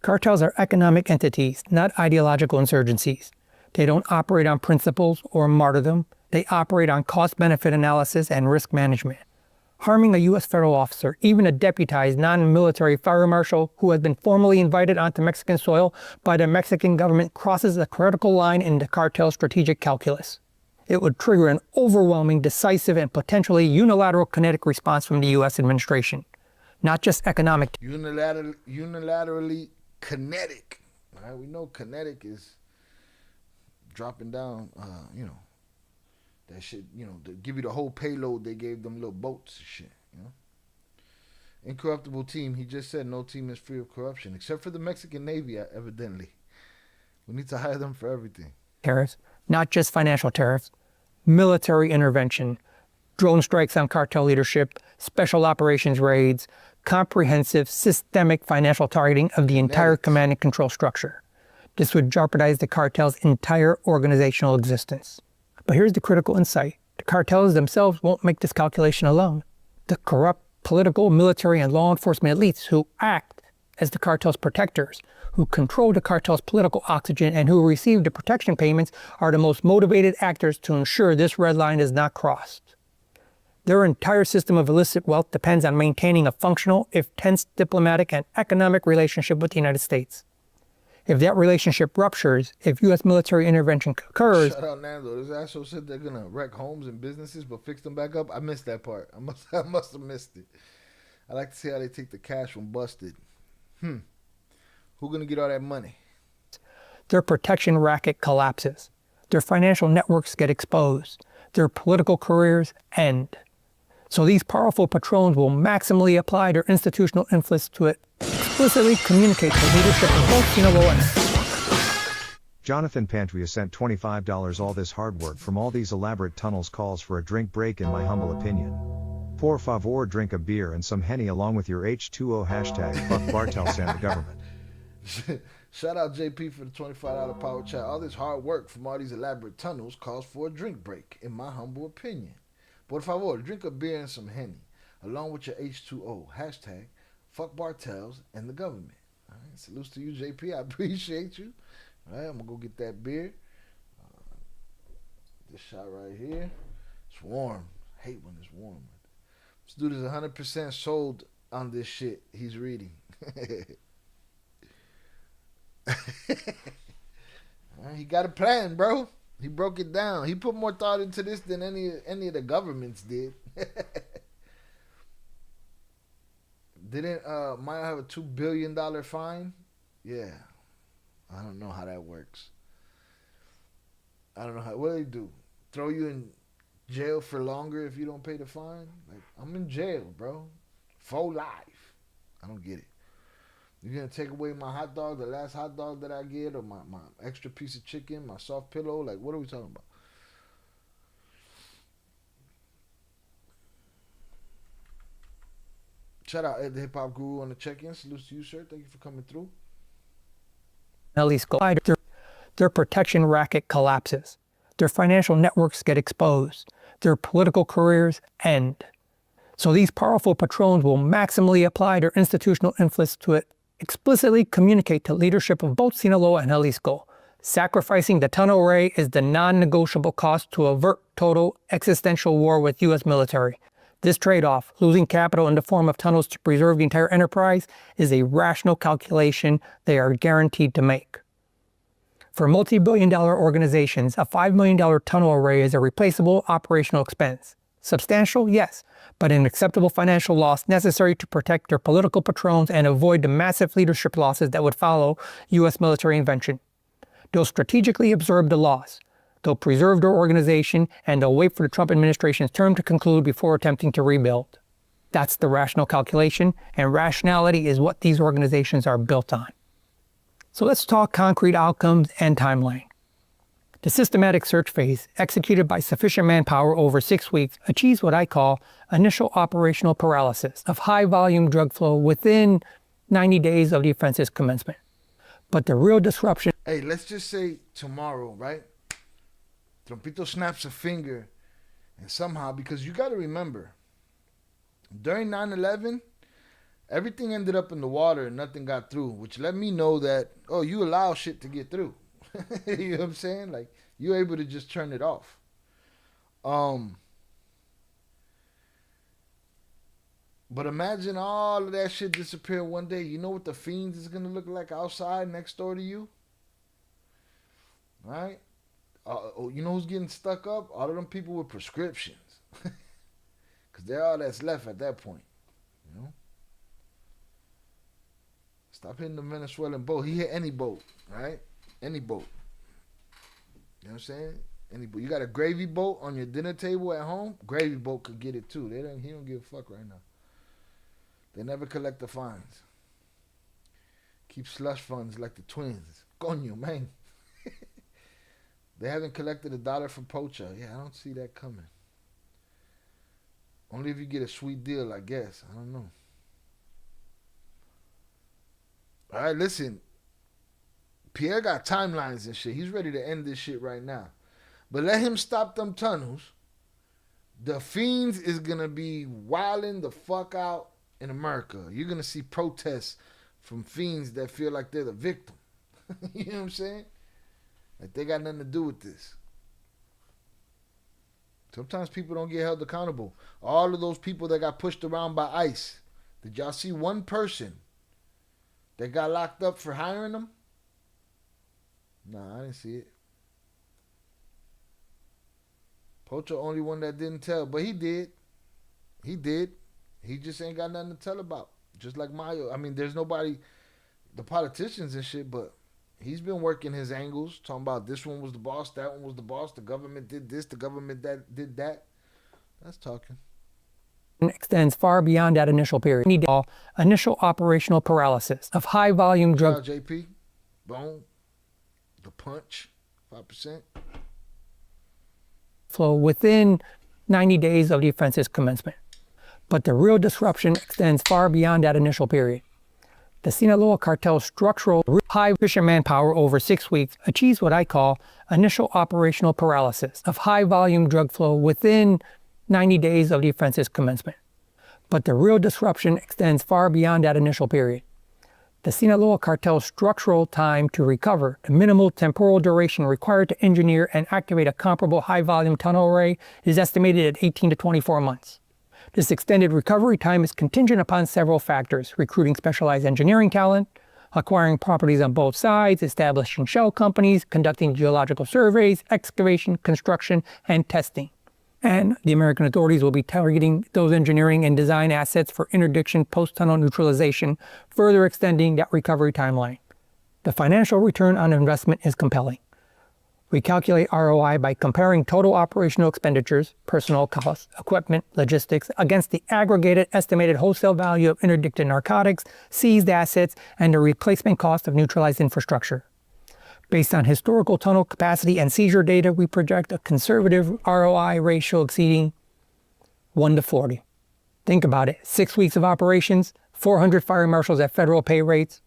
Cartels are economic entities, not ideological insurgencies. They don't operate on principles or martyrdom. They operate on cost-benefit analysis and risk management. Harming a U.S. federal officer, even a deputized non-military fire marshal who has been formally invited onto Mexican soil by the Mexican government, crosses a critical line in the cartel's strategic calculus. It would trigger an overwhelming, decisive, and potentially unilateral kinetic response from the U.S. administration. Not just economic. Unilaterally kinetic. All right, we know kinetic is dropping down, that shit, to give you the whole payload they gave them little boats and shit, Incorruptible team, he just said no team is free of corruption, except for the Mexican Navy, evidently. We need to hire them for everything. Tariffs, not just financial tariffs, military intervention, drone strikes on cartel leadership, special operations raids, comprehensive, systemic financial targeting of the entire command and control structure. This would jeopardize the cartel's entire organizational existence. But here's the critical insight. The cartels themselves won't make this calculation alone. The corrupt political, military, and law enforcement elites who act as the cartel's protectors, who control the cartel's political oxygen, and who receive the protection payments are the most motivated actors to ensure this red line is not crossed. Their entire system of illicit wealth depends on maintaining a functional, if tense, diplomatic and economic relationship with the United States. If that relationship ruptures, if U.S. military intervention occurs... Shout out Nando. This asshole said they're going to wreck homes and businesses but fix them back up. I missed that part. I must have missed it. I like to see how they take the cash from busted. Who going to get all that money? Their protection racket collapses. Their financial networks get exposed. Their political careers end. So these powerful patrons will maximally apply their institutional influence to it, explicitly communicate the leadership of both Sinaloa and... Jonathan Pantria sent $25. All this hard work from all these elaborate tunnels calls for a drink break in my humble opinion. Por favor, drink a beer and some Henny along with your H2O hashtag fuck Bartels and the government. Shout out JP for the $25 power chat. All this hard work from all these elaborate tunnels calls for a drink break, in my humble opinion. Por favor, drink a beer and some Henny, along with your H2O, hashtag, fuck Bartels and the government. All right, salutes to you, JP. I appreciate you. All right, I'm going to go get that beer. This shot right here. It's warm. I hate when it's warm. This dude is 100% sold on this shit he's reading. He got a plan, bro. He broke it down. He put more thought into this than any of the governments did. Didn't Maya have a $2 billion fine? Yeah. I don't know how that works. I don't know how. What do they do? Throw you in jail for longer if you don't pay the fine? Like, I'm in jail, bro. For life. I don't get it. You're going to take away my hot dog, the last hot dog that I get, or my extra piece of chicken, my soft pillow? Like, what are we talking about? Shout out Ed the Hip Hop Guru on the check-in. Salutes to you, sir. Thank you for coming through. Their protection racket collapses. Their financial networks get exposed. Their political careers end. So these powerful patrons will maximally apply their institutional influence to it, explicitly communicate to leadership of both Sinaloa and Jalisco. Sacrificing the tunnel array is the non-negotiable cost to avert total existential war with U.S. military. This trade-off, losing capital in the form of tunnels to preserve the entire enterprise, is a rational calculation they are guaranteed to make. For multi-billion-dollar organizations, a $5 million tunnel array is a replaceable operational expense. Substantial, yes, but an acceptable financial loss necessary to protect their political patrons and avoid the massive leadership losses that would follow U.S. military intervention. They'll strategically absorb the loss. They'll preserve their organization, and they'll wait for the Trump administration's term to conclude before attempting to rebuild. That's the rational calculation, and rationality is what these organizations are built on. So let's talk concrete outcomes and timeline. The systematic search phase, executed by sufficient manpower over 6 weeks, achieves what I call initial operational paralysis of high-volume drug flow within 90 days of the offense's commencement. But the real disruption... Hey, let's just say tomorrow, right? Trompito snaps a finger, and somehow, because you got to remember, during 9/11, everything ended up in the water and nothing got through, which let me know that, oh, you allow shit to get through. You know what I'm saying? Like, you're able to just turn it off. But imagine all of that shit disappear one day. You know what the fiends is going to look like outside next door to you? Right? You know who's getting stuck up? All of them people with prescriptions. Because they're all that's left at that point. You know? Stop hitting the Venezuelan boat. He hit any boat, right? Any boat. You know what I'm saying? Any boat. You got a gravy boat on your dinner table at home? Gravy boat could get it too. He don't give a fuck right now. They never collect the fines. Keep slush funds like the twins. Coño, man. They haven't collected $1 from Pocha. Yeah, I don't see that coming. Only if you get a sweet deal, I guess. I don't know. All right, listen. Pierre got timelines and shit. He's ready to end this shit right now. But let him stop them tunnels. The fiends is going to be wilding the fuck out in America. You're going to see protests from fiends that feel like they're the victim. You know what I'm saying? Like they got nothing to do with this. Sometimes people don't get held accountable. All of those people that got pushed around by ICE. Did y'all see one person that got locked up for hiring them? Nah, I didn't see it. Pocha only one that didn't tell, but he did. He did. He just ain't got nothing to tell about. Just like Mayo. I mean, there's nobody, the politicians and shit, but he's been working his angles, talking about this one was the boss, that one was the boss, the government did this, the government that did that. That's talking. Extends far beyond that initial period. We need initial operational paralysis of high-volume drug... JP, Bone, the punch, 5%. ...flow within 90 days of the offense's commencement. But the real disruption extends far beyond that initial period. The Sinaloa cartel's structural high efficient manpower over 6 weeks achieves what I call initial operational paralysis of high-volume drug flow within 90 days of the offense's commencement. But the real disruption extends far beyond that initial period. The Sinaloa cartel's structural time to recover, the minimal temporal duration required to engineer and activate a comparable high-volume tunnel array, is estimated at 18 to 24 months. This extended recovery time is contingent upon several factors: recruiting specialized engineering talent, acquiring properties on both sides, establishing shell companies, conducting geological surveys, excavation, construction, and testing. And the American authorities will be targeting those engineering and design assets for interdiction post-tunnel neutralization, further extending that recovery timeline. The financial return on investment is compelling. We calculate ROI by comparing total operational expenditures, personnel costs, equipment, logistics, against the aggregated estimated wholesale value of interdicted narcotics, seized assets, and the replacement cost of neutralized infrastructure. Based on historical tunnel capacity and seizure data, we project a conservative ROI ratio exceeding 1 to 40. Think about it. 6 weeks of operations, 400 fire marshals at federal pay rates,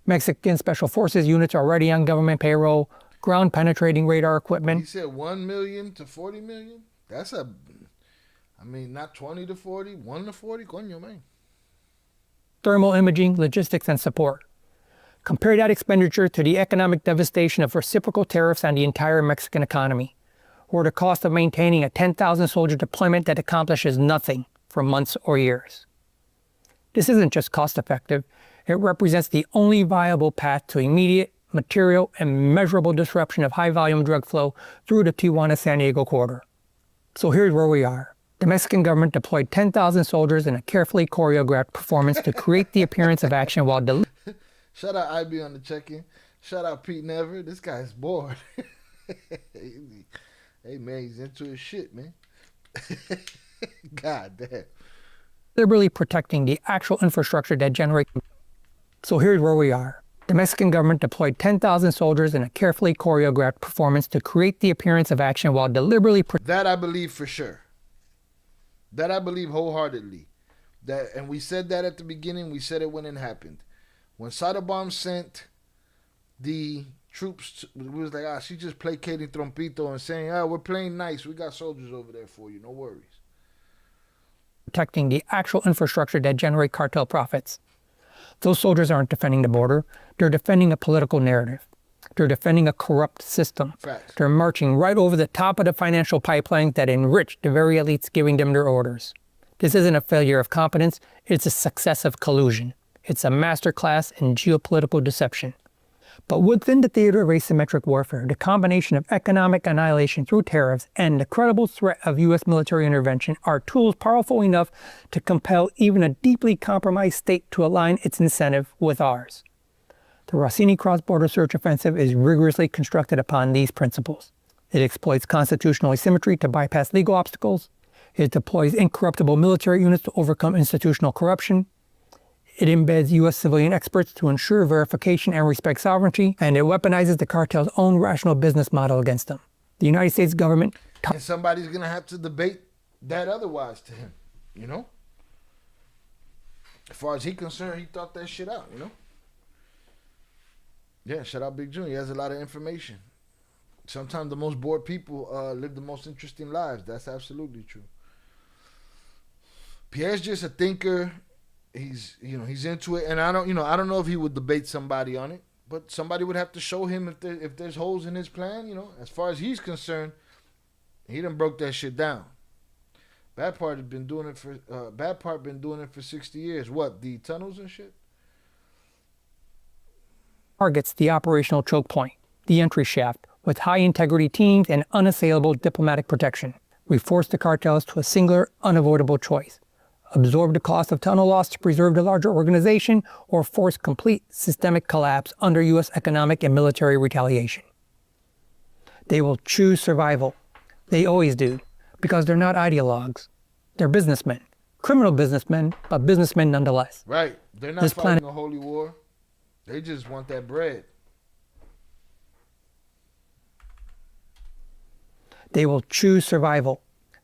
Mexican Special Forces units already on government payroll, ground penetrating radar equipment. He said 1 million to 40 million? That's not 20 to 40, 1 to 40? Coño, man. Thermal imaging, logistics, and support. Compare that expenditure to the economic devastation of reciprocal tariffs on the entire Mexican economy, or the cost of maintaining a 10,000 soldier deployment that accomplishes nothing for months or years. This isn't just cost effective, it represents the only viable path to immediate, material, and measurable disruption of high-volume drug flow through the Tijuana-San Diego corridor. So here's where we are. The Mexican government deployed 10,000 soldiers in a carefully choreographed performance to create the appearance of action while Shout out IB on the check-in. Shout out Pete Never. This guy's bored. Hey, man, he's into his shit, man. God damn. deliberately protecting the actual infrastructure that generates. So here's where we are. The Mexican government deployed 10,000 soldiers in a carefully choreographed performance to create the appearance of action while deliberately. That I believe for sure. That I believe wholeheartedly. And we said that at the beginning. We said it when it happened. When Sadabom sent the troops, we was like, she just placating Trompito and saying, we're playing nice. We got soldiers over there for you. No worries. Protecting the actual infrastructure that generate cartel profits. Those soldiers aren't defending the border. They're defending a political narrative. They're defending a corrupt system. Facts. They're marching right over the top of the financial pipelines that enrich the very elites giving them their orders. This isn't a failure of competence. It's a success of collusion. It's a masterclass in geopolitical deception. But within the theater of asymmetric warfare, the combination of economic annihilation through tariffs and the credible threat of U.S. military intervention are tools powerful enough to compel even a deeply compromised state to align its incentive with ours. The Rossini cross-border search offensive is rigorously constructed upon these principles. It exploits constitutional asymmetry to bypass legal obstacles. It deploys incorruptible military units to overcome institutional corruption. It embeds U.S. civilian experts to ensure verification and respect sovereignty, and it weaponizes the cartel's own rational business model against them. The United States government... And somebody's going to have to debate that otherwise to him, you know? As far as he's concerned, he thought that shit out, you know? Yeah, shout out Big Junior. He has a lot of information. Sometimes the most bored people live the most interesting lives. That's absolutely true. Pierre's just a thinker. He's into it, and I don't know if he would debate somebody on it, but somebody would have to show him if there's holes in his plan. You know, as far as he's concerned, he done broke that shit down. Bad part been doing it for 60 years. What, the tunnels and shit? Targets the operational choke point, the entry shaft, with high-integrity teams and unassailable diplomatic protection. We force the cartels to a singular, unavoidable choice. Absorb the cost of tunnel loss to preserve the larger organization, or force complete systemic collapse under U.S. economic and military retaliation. They will choose survival. They always do, because they're not ideologues. They're businessmen. Criminal businessmen, but businessmen nonetheless. Right. They're not fighting a holy war. They just want that bread. They will choose survival.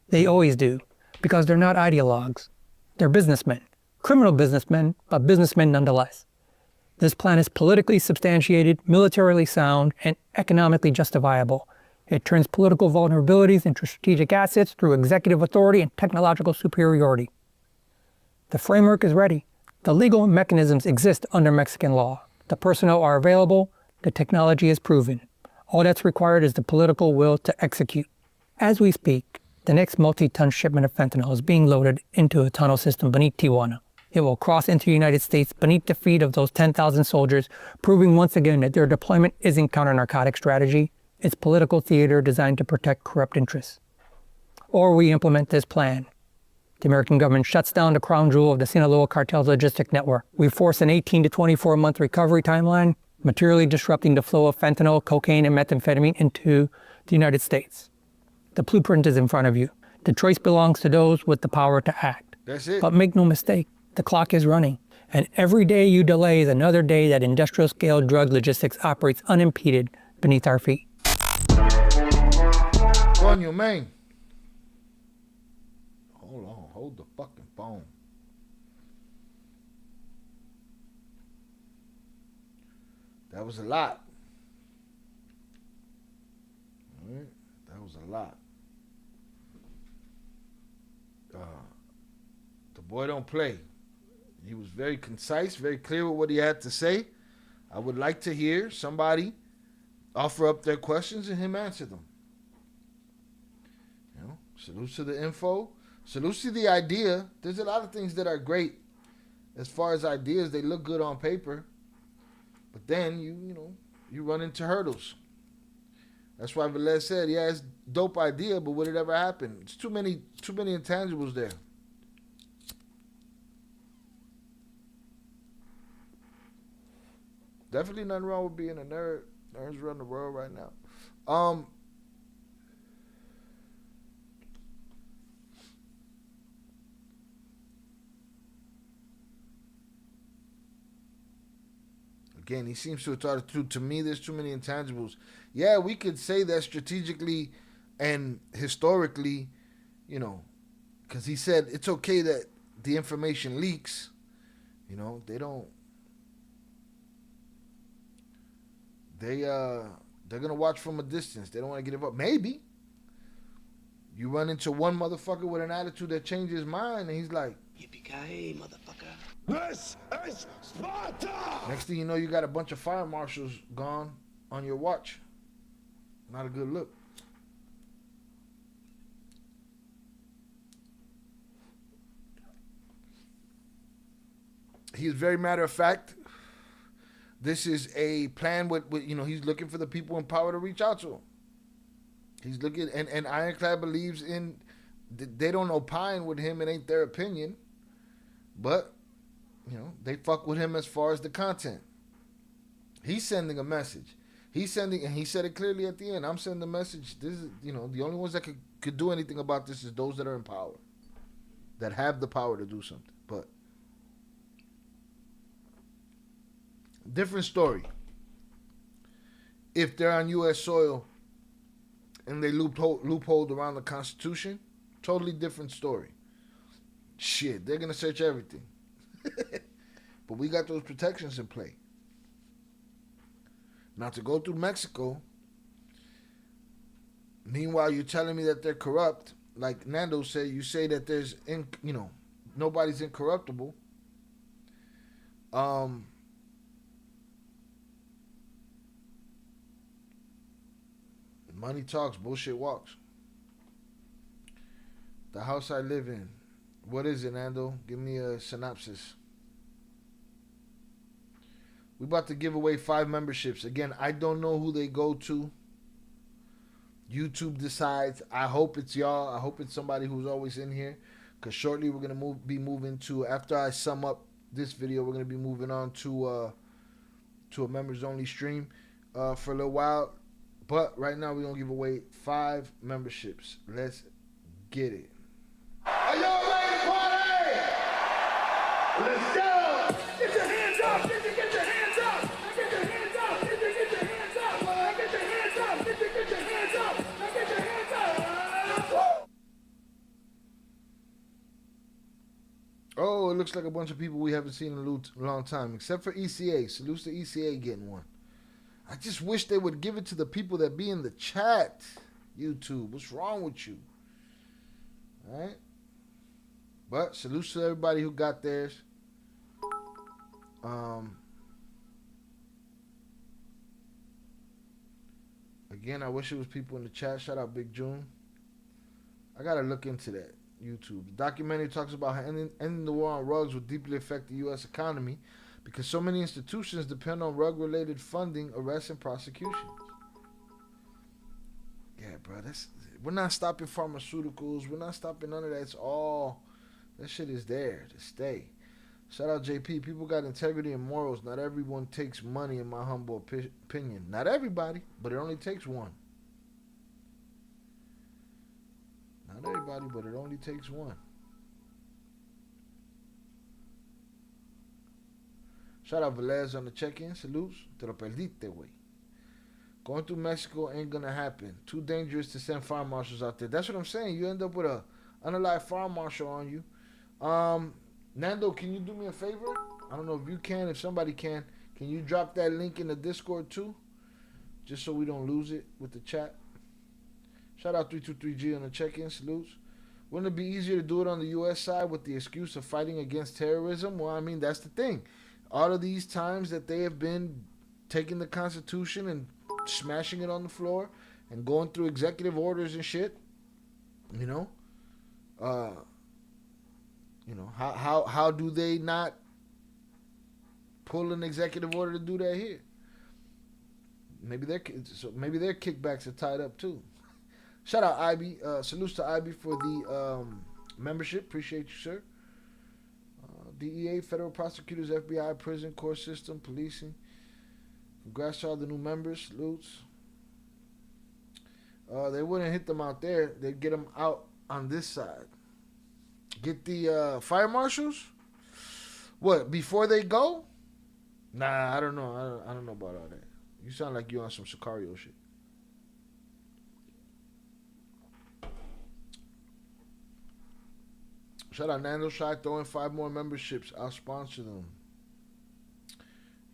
They always do, because they're not ideologues. They're businessmen. Criminal businessmen, but businessmen nonetheless. This plan is politically substantiated, militarily sound, and economically justifiable. It turns political vulnerabilities into strategic assets through executive authority and technological superiority. The framework is ready. The legal mechanisms exist under Mexican law. The personnel are available. The technology is proven. All that's required is the political will to execute. As we speak, the next multi-ton shipment of fentanyl is being loaded into a tunnel system beneath Tijuana. It will cross into the United States beneath the feet of those 10,000 soldiers, proving once again that their deployment isn't counter-narcotic strategy. It's political theater designed to protect corrupt interests. Or we implement this plan. The American government shuts down the crown jewel of the Sinaloa cartel's logistic network. We force an 18 to 24-month recovery timeline, materially disrupting the flow of fentanyl, cocaine, and methamphetamine into the United States. The blueprint is in front of you. The choice belongs to those with the power to act. That's it. But make no mistake, the clock is running. And every day you delay is another day that industrial-scale drug logistics operates unimpeded beneath our feet. Coño, man. Hold on. Hold the fucking phone. That was a lot. All right. That was a lot. The boy don't play. He was very concise, very clear with what he had to say. I would like to hear somebody offer up their questions and him answer them. You know, salute to the info. Salute to the idea. There's a lot of things that are great as far as ideas. They look good on paper, but then you run into hurdles. That's why Velez said, yeah, it's a dope idea, but would it ever happen? It's too many intangibles there. Definitely nothing wrong with being a nerd. Nerds run the world right now. Again, he seems to have thought it through. To me, there's too many intangibles. Yeah, we could say that strategically and historically, because he said it's okay that the information leaks. They're gonna watch from a distance. They don't want to get involved. Maybe you run into one motherfucker with an attitude that changes his mind, and he's like, "Yippee-ki-yay, motherfucker! This is Sparta!" Next thing you know, you got a bunch of fire marshals gone on your watch. Not a good look. He's very matter of fact. This is a plan with he's looking for the people in power to reach out to him. He's looking, and Ironclad believes in, they don't opine with him, it ain't their opinion, but, they fuck with him as far as the content. He's sending a message. And he said it clearly at the end, I'm sending a message. This is, the only ones that could do anything about this is those that are in power, that have the power to do something. But different story. If they're on U.S. soil and they loopholed around the Constitution, totally different story. Shit, they're going to search everything. But we got those protections in play. Now, to go through Mexico, meanwhile, you're telling me that they're corrupt. Like Nando said, you say that there's, nobody's incorruptible. Money talks, bullshit walks. The house I live in. What is it, Nando? Give me a synopsis. We about to give away 5 memberships. Again, I don't know who they go to. YouTube decides. I hope it's y'all. I hope it's somebody who's always in here. Because shortly we're going to be moving to, after I sum up this video, we're going to be moving on to a members only stream for a little while. But right now we're going to give away 5 memberships. Let's get it. Are y'all ready to party? Let's go! Get your hands up! Get your hands up! Get your hands up! Get your hands up! Get your hands up! Get your hands up! Get your hands up! Oh, it looks like a bunch of people we haven't seen in a long time, except for ECA. Salutes to ECA getting one. I just wish they would give it to the people that be in the chat. YouTube, what's wrong with you? All right? But salutes to everybody who got theirs. Again, I wish it was people in the chat. Shout out Big June. I gotta look into that. YouTube. The documentary talks about how ending the war on rugs will deeply affect the U.S. economy because so many institutions depend on rug-related funding, arrests, and prosecutions. Yeah, bro. We're not stopping pharmaceuticals. We're not stopping none of that. It's all... That shit is there to stay. Shout out JP. People got integrity and morals. Not everyone takes money, in my humble opinion. Not everybody, but it only takes one. Not everybody, but it only takes one. Shout out Velez on the check-in. Salutes. Te lo perdiste, güey. Going through Mexico ain't gonna happen. Too dangerous to send fire marshals out there. That's what I'm saying. You end up with a unalive fire marshal on you. Nando, can you do me a favor? I don't know if you can. If somebody can you drop that link in the Discord too? Just so we don't lose it with the chat. Shout out 323G on the check-in. Salutes. Wouldn't it be easier to do it on the U.S. side with the excuse of fighting against terrorism? Well, I mean, that's the thing. All of these times that they have been taking the Constitution and smashing it on the floor and going through executive orders and shit, You know, how do they not pull an executive order to do that here? Maybe their kickbacks are tied up too. Shout out IB. Salutes to IB for the membership. Appreciate you, sir. DEA, federal prosecutors, FBI, prison, court system, policing. Congrats to all the new members. Salutes. They wouldn't hit them out there. They'd get them out on this side. Get the fire marshals? What, before they go? Nah, I don't know. I don't know about all that. You sound like you on some Sicario shit. Shout out Nando Shy, throwing 5 more memberships. I'll sponsor them.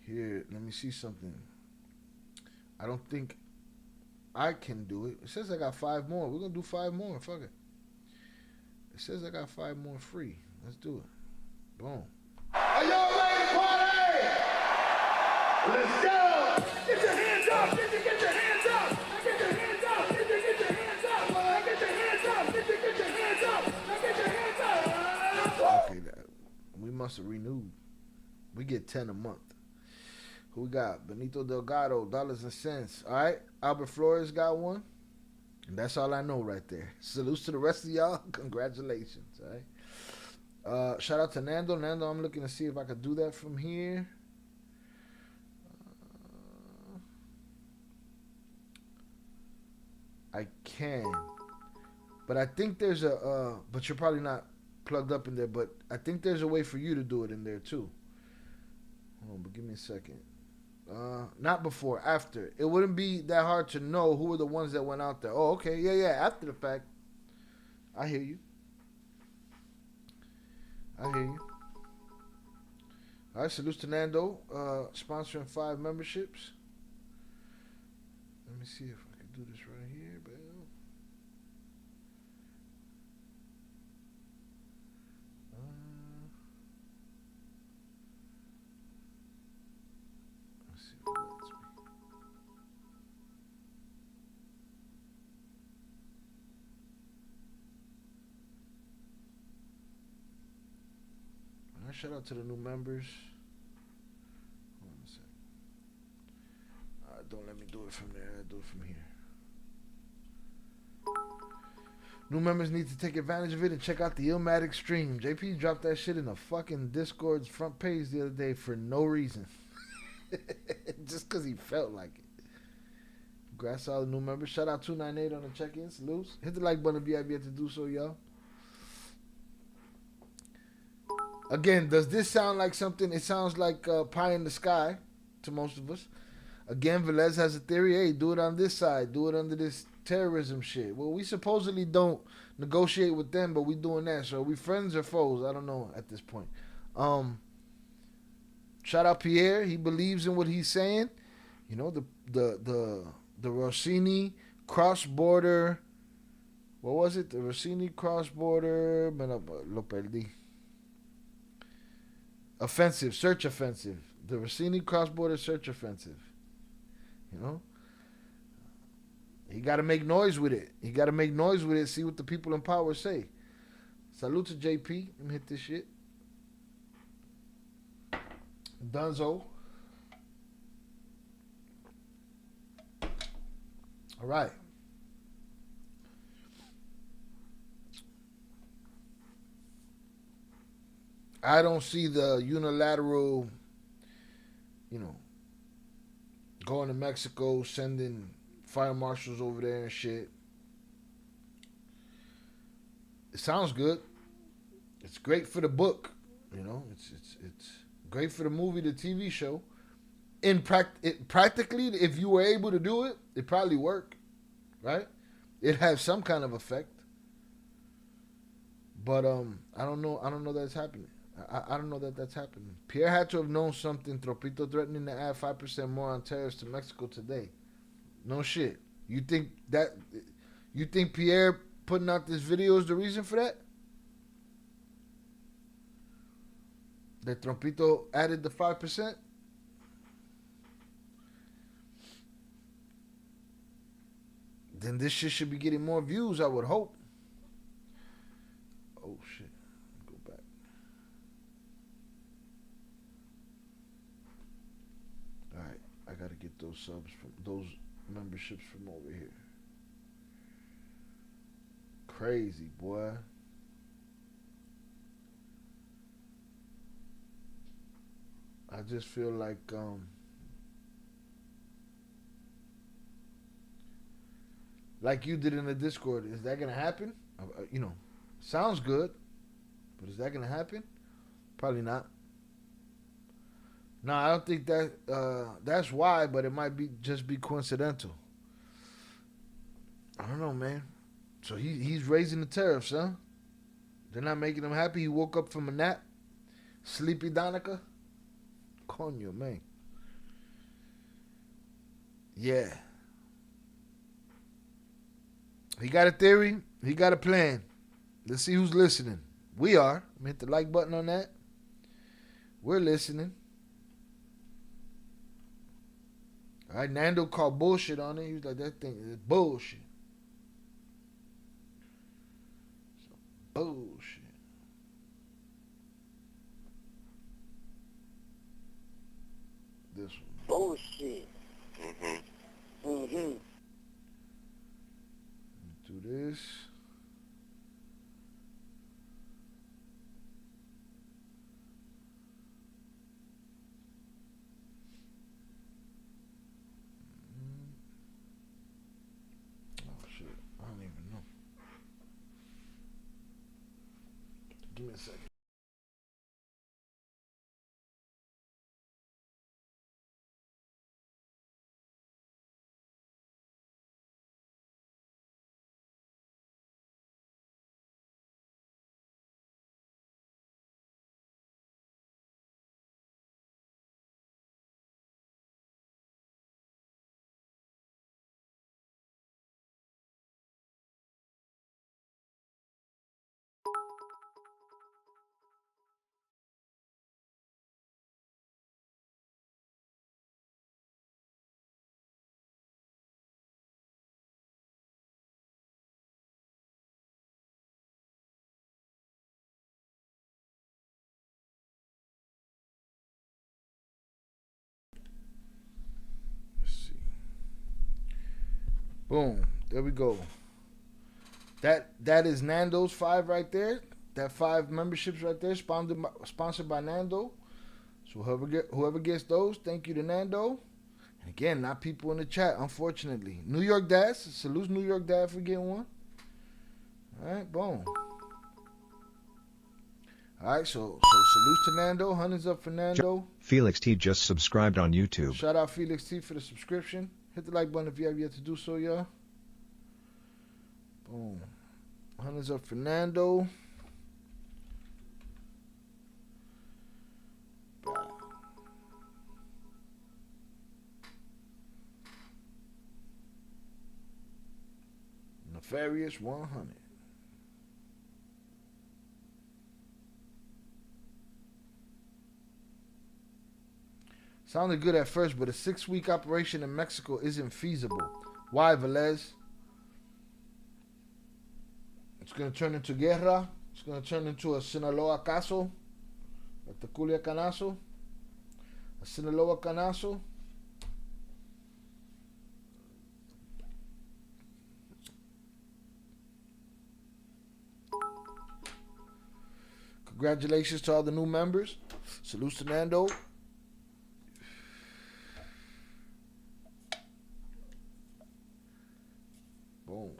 Here, let me see something. I don't think I can do it. It says I got 5 more. We're going to do 5 more. Fuck it. It says I got 5 more free. Let's do it. Boom. Are y'all ready to party? Let's go! Get your hands up! Get your hands up! Get your hands up! Get your hands up! Get your hands up! Get your hands up! Get your hands up! Okay, we must have renewed. We get 10 a month. Who we got? Benito Delgado, dollars and cents. All right. Albert Flores got one. And that's all I know right there. Salutes to the rest of y'all. Congratulations. All right. Shout out to Nando. Nando, I'm looking to see if I could do that from here. I can. But I think there's a, but you're probably not plugged up in there, but I think there's a way for you to do it in there too. Hold on, but give me a second. Not before, after. It wouldn't be that hard to know who were the ones that went out there. Oh, okay, yeah, after the fact. I hear you. All right, salutes to Nando, sponsoring 5 memberships. Let me see if I can do this right here, Bill. Let's see if it lets me. All right, shout out to the new members. Hold on a sec. Don't let me do it from there. I do it from here. New members need to take advantage of it and check out the Illmatic stream. JP dropped that shit in the fucking Discord's front page the other day for no reason. Just because he felt like it. Congrats to all the new members. Shout out 298 on the check-ins. Salutes. Hit the like button if you have yet to do so, y'all. Again, does this sound like something? It sounds like pie in the sky to most of us. Again, Velez has a theory. Hey, do it on this side. Do it under this terrorism shit. Well, we supposedly don't negotiate with them, but we doing that. So are we friends or foes? I don't know at this point. Shout out Pierre. He believes in what he's saying. You know, the Rossini cross-border. What was it? The Rossini cross-border. Lo perdí. Offensive, search offensive. The Rossini cross-border search offensive. You know? You got to make noise with it. You got to make noise with it, see what the people in power say. Salute to JP. Let me hit this shit. Dunzo. All right. I don't see the unilateral, going to Mexico, sending fire marshals over there and shit. It sounds good. It's great for the book, It's great for the movie, the TV show. Practically, if you were able to do it, it probably work, right? It has some kind of effect. But I don't know that it's happening. I don't know that that's happening. Pierre had to have known something. Tropito threatening to add 5% more on tariffs to Mexico today. No shit. You think Pierre putting out this video is the reason for that? That Tropito added the 5%? Then this shit should be getting more views, I would hope. Oh shit. Go back. Gotta get those subs from those memberships from over here. Crazy, boy. I just feel like you did in the Discord. Is that gonna happen? Sounds good, but is that gonna happen? Probably not. No, I don't think that's why, but it might just be coincidental. I don't know, man. So he's raising the tariffs, huh? They're not making him happy. He woke up from a nap. Sleepy Donica. Coño, man. Yeah. He got a theory. He got a plan. Let's see who's listening. We are. Hit the like button on that. We're listening. All right, Nando called bullshit on it. He was like, that thing is bullshit. Bullshit. This one. Bullshit. Do this. Oh shit. I don't even know. Give me a second. Boom. There we go. That is Nando's 5 right there. That 5 memberships right there, sponsored by Nando. So whoever gets those, thank you to Nando. And again, not people in the chat, unfortunately. New York Dad, salute New York Dad for getting one. All right, boom. All right, so salute to Nando. Hundreds up for Nando. Felix T just subscribed on YouTube. Shout out Felix T for the subscription. Hit the like button if you have yet to do so, y'all. Boom. Hundreds up for Nando. Nefarious 100. Sounded good at first, but a 6-week operation in Mexico isn't feasible. Why, Velez? It's going to turn into guerra. It's going to turn into a Sinaloa caso. A Teculia canazo. A Sinaloa canazo. Congratulations to all the new members. Salute to Nando. Boom.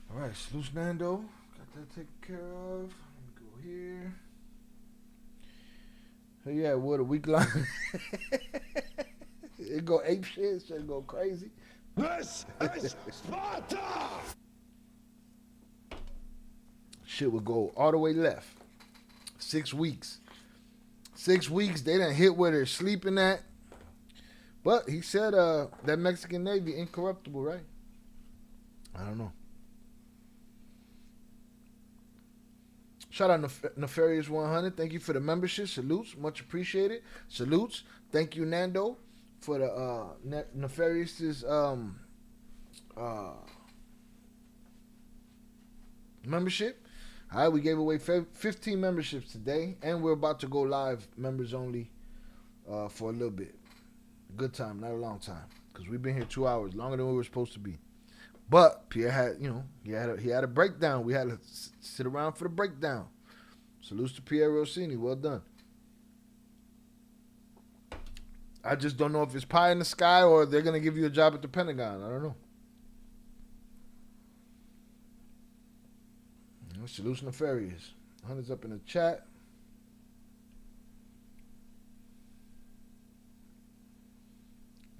All right, salute Nando. That taken care of. Let me go here. Hey, yeah, what a week long. It go ape shit. Shit go crazy. This is Sparta! Shit would go all the way left. 6 weeks. 6 weeks. They done hit where they're sleeping at. But he said that Mexican Navy incorruptible, right? I don't know. Shout out Nefarious 100. Thank you for the membership. Salutes. Much appreciated. Salutes. Thank you, Nando, for the Nefarious's membership. All right, we gave away 15 memberships today, and we're about to go live, members only, for a little bit. Good time, not a long time, because we've been here 2 hours, longer than we were supposed to be. But Pierre had, he had a breakdown. We had to sit around for the breakdown. Salutes to Pierre Rossini. Well done. I just don't know if it's pie in the sky or they're going to give you a job at the Pentagon. I don't know. Salutes Nefarious. 100's up in the chat.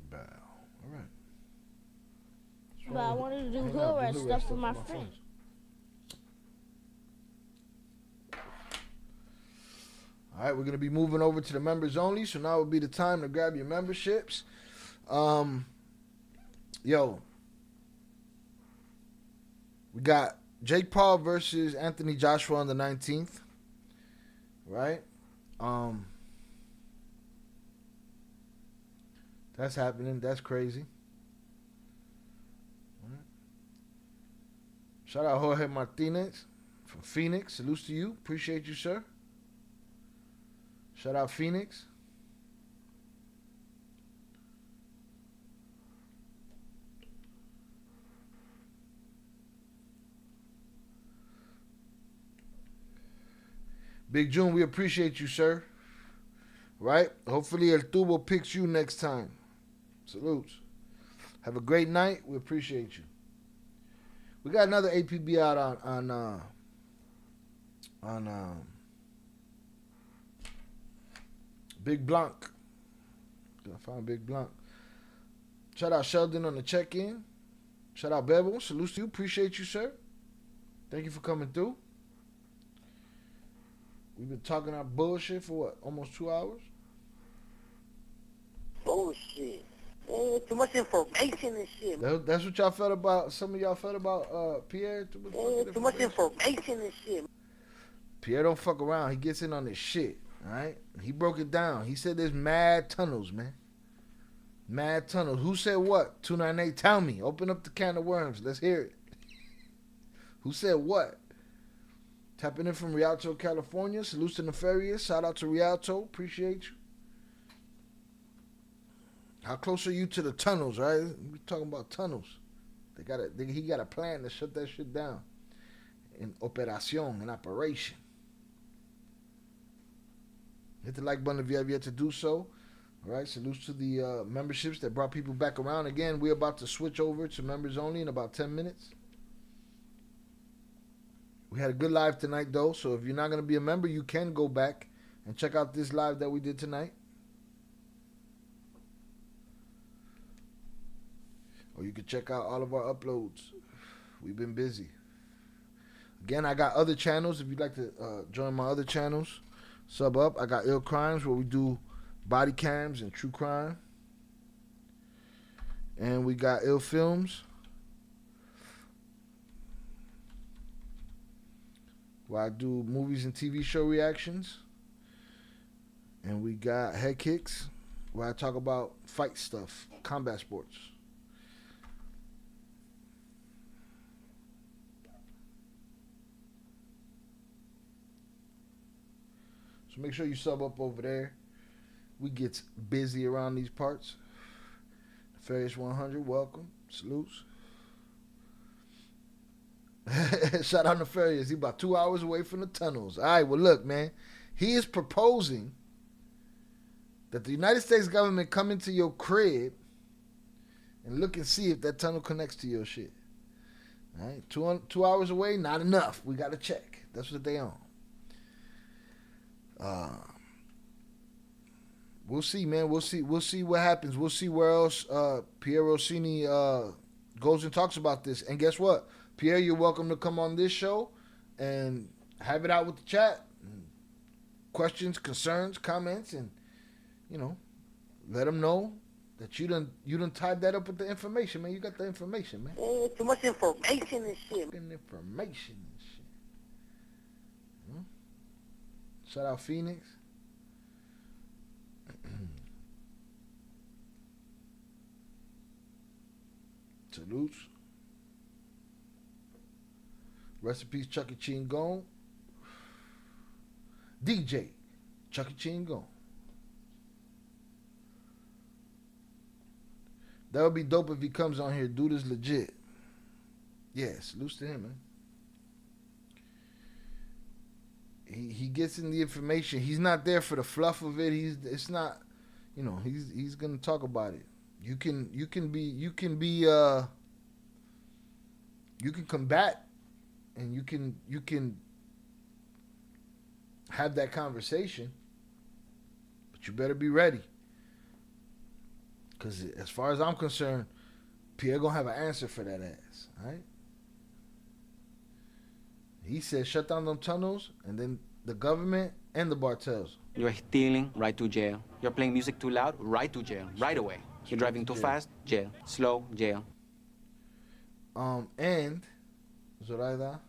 Bow. All right. But I wanted to do hood rat stuff for my friends. All right, we're going to be moving over to the members only, so now would be the time to grab your memberships. Yo, we got Jake Paul versus Anthony Joshua on the 19th, right? That's happening. That's crazy. Right. Shout out Jorge Martinez from Phoenix. Salutes to you. Appreciate you, sir. Shout out Phoenix. Big June, we appreciate you, sir. Right? Hopefully El Tubo picks you next time. Salutes. Have a great night. We appreciate you. We got another APB out on Big Blanc. I found Big Blanc. Shout out Sheldon on the check-in. Shout out Bevel. Salutes to you. Appreciate you, sir. Thank you for coming through. We've been talking our bullshit for what? Almost 2 hours? Bullshit. Man, too much information and shit. That's what y'all felt about, some of y'all felt about Pierre? Too much information and shit. Pierre don't fuck around. He gets in on this shit, all right? He broke it down. He said there's mad tunnels, man. Mad tunnels. Who said what? 298, tell me. Open up the can of worms. Let's hear it. Who said what? Tapping in from Rialto, California. Salutes to Nefarious. Shout out to Rialto. Appreciate you. How close are you to the tunnels, right? We're talking about tunnels. He got a plan to shut that shit down. In operación, in operation. Hit the like button if you have yet to do so. All right, salutes to the memberships that brought people back around. Again, we're about to switch over to members only in about 10 minutes. We had a good live tonight, though, so if you're not going to be a member, you can go back and check out this live that we did tonight. Or you can check out all of our uploads. We've been busy. Again, I got other channels. If you'd like to join my other channels, sub up. I got Ill Crimes, where we do body cams and true crime. And we got Ill Films, where I do movies and TV show reactions. And we got Head Kicks, where I talk about fight stuff, combat sports. So make sure you sub up over there. We get busy around these parts. Nefarious 100, welcome. Salutes. Shout out Nefarious. He about 2 hours away from the tunnels. All right, well, look, man. He is proposing that the United States government come into your crib and look and see if that tunnel connects to your shit. All right, 2 hours away, not enough. We got to check. That's what they on. We'll see, man. We'll see what happens. We'll see where else Pierre Rossini goes and talks about this. And guess what? Pierre, you're welcome to come on this show and have it out with the chat. Questions, concerns, comments, and, let them know that you done tied that up with the information, man. You got the information, man. Too much information and shit. Fucking information and shit. Shout out Phoenix. Salutes. Recipes Chucky Chingon. DJ Chucky Chingon. That would be dope if he comes on here. Dude is legit. Yeah, salutes to him, man. He gets in the information. He's not there for the fluff of it. It's not, you know, he's gonna talk about it. You can combat, and you can have that conversation, but you better be ready, because as far as I'm concerned, Pierre gonna have an answer for that ass. All right. He said shut down them tunnels, and then the government and the cartels. You're stealing, right to jail. You're playing music too loud, right to jail, right away. You're driving too fast, jail. Slow, jail. And Zoraida.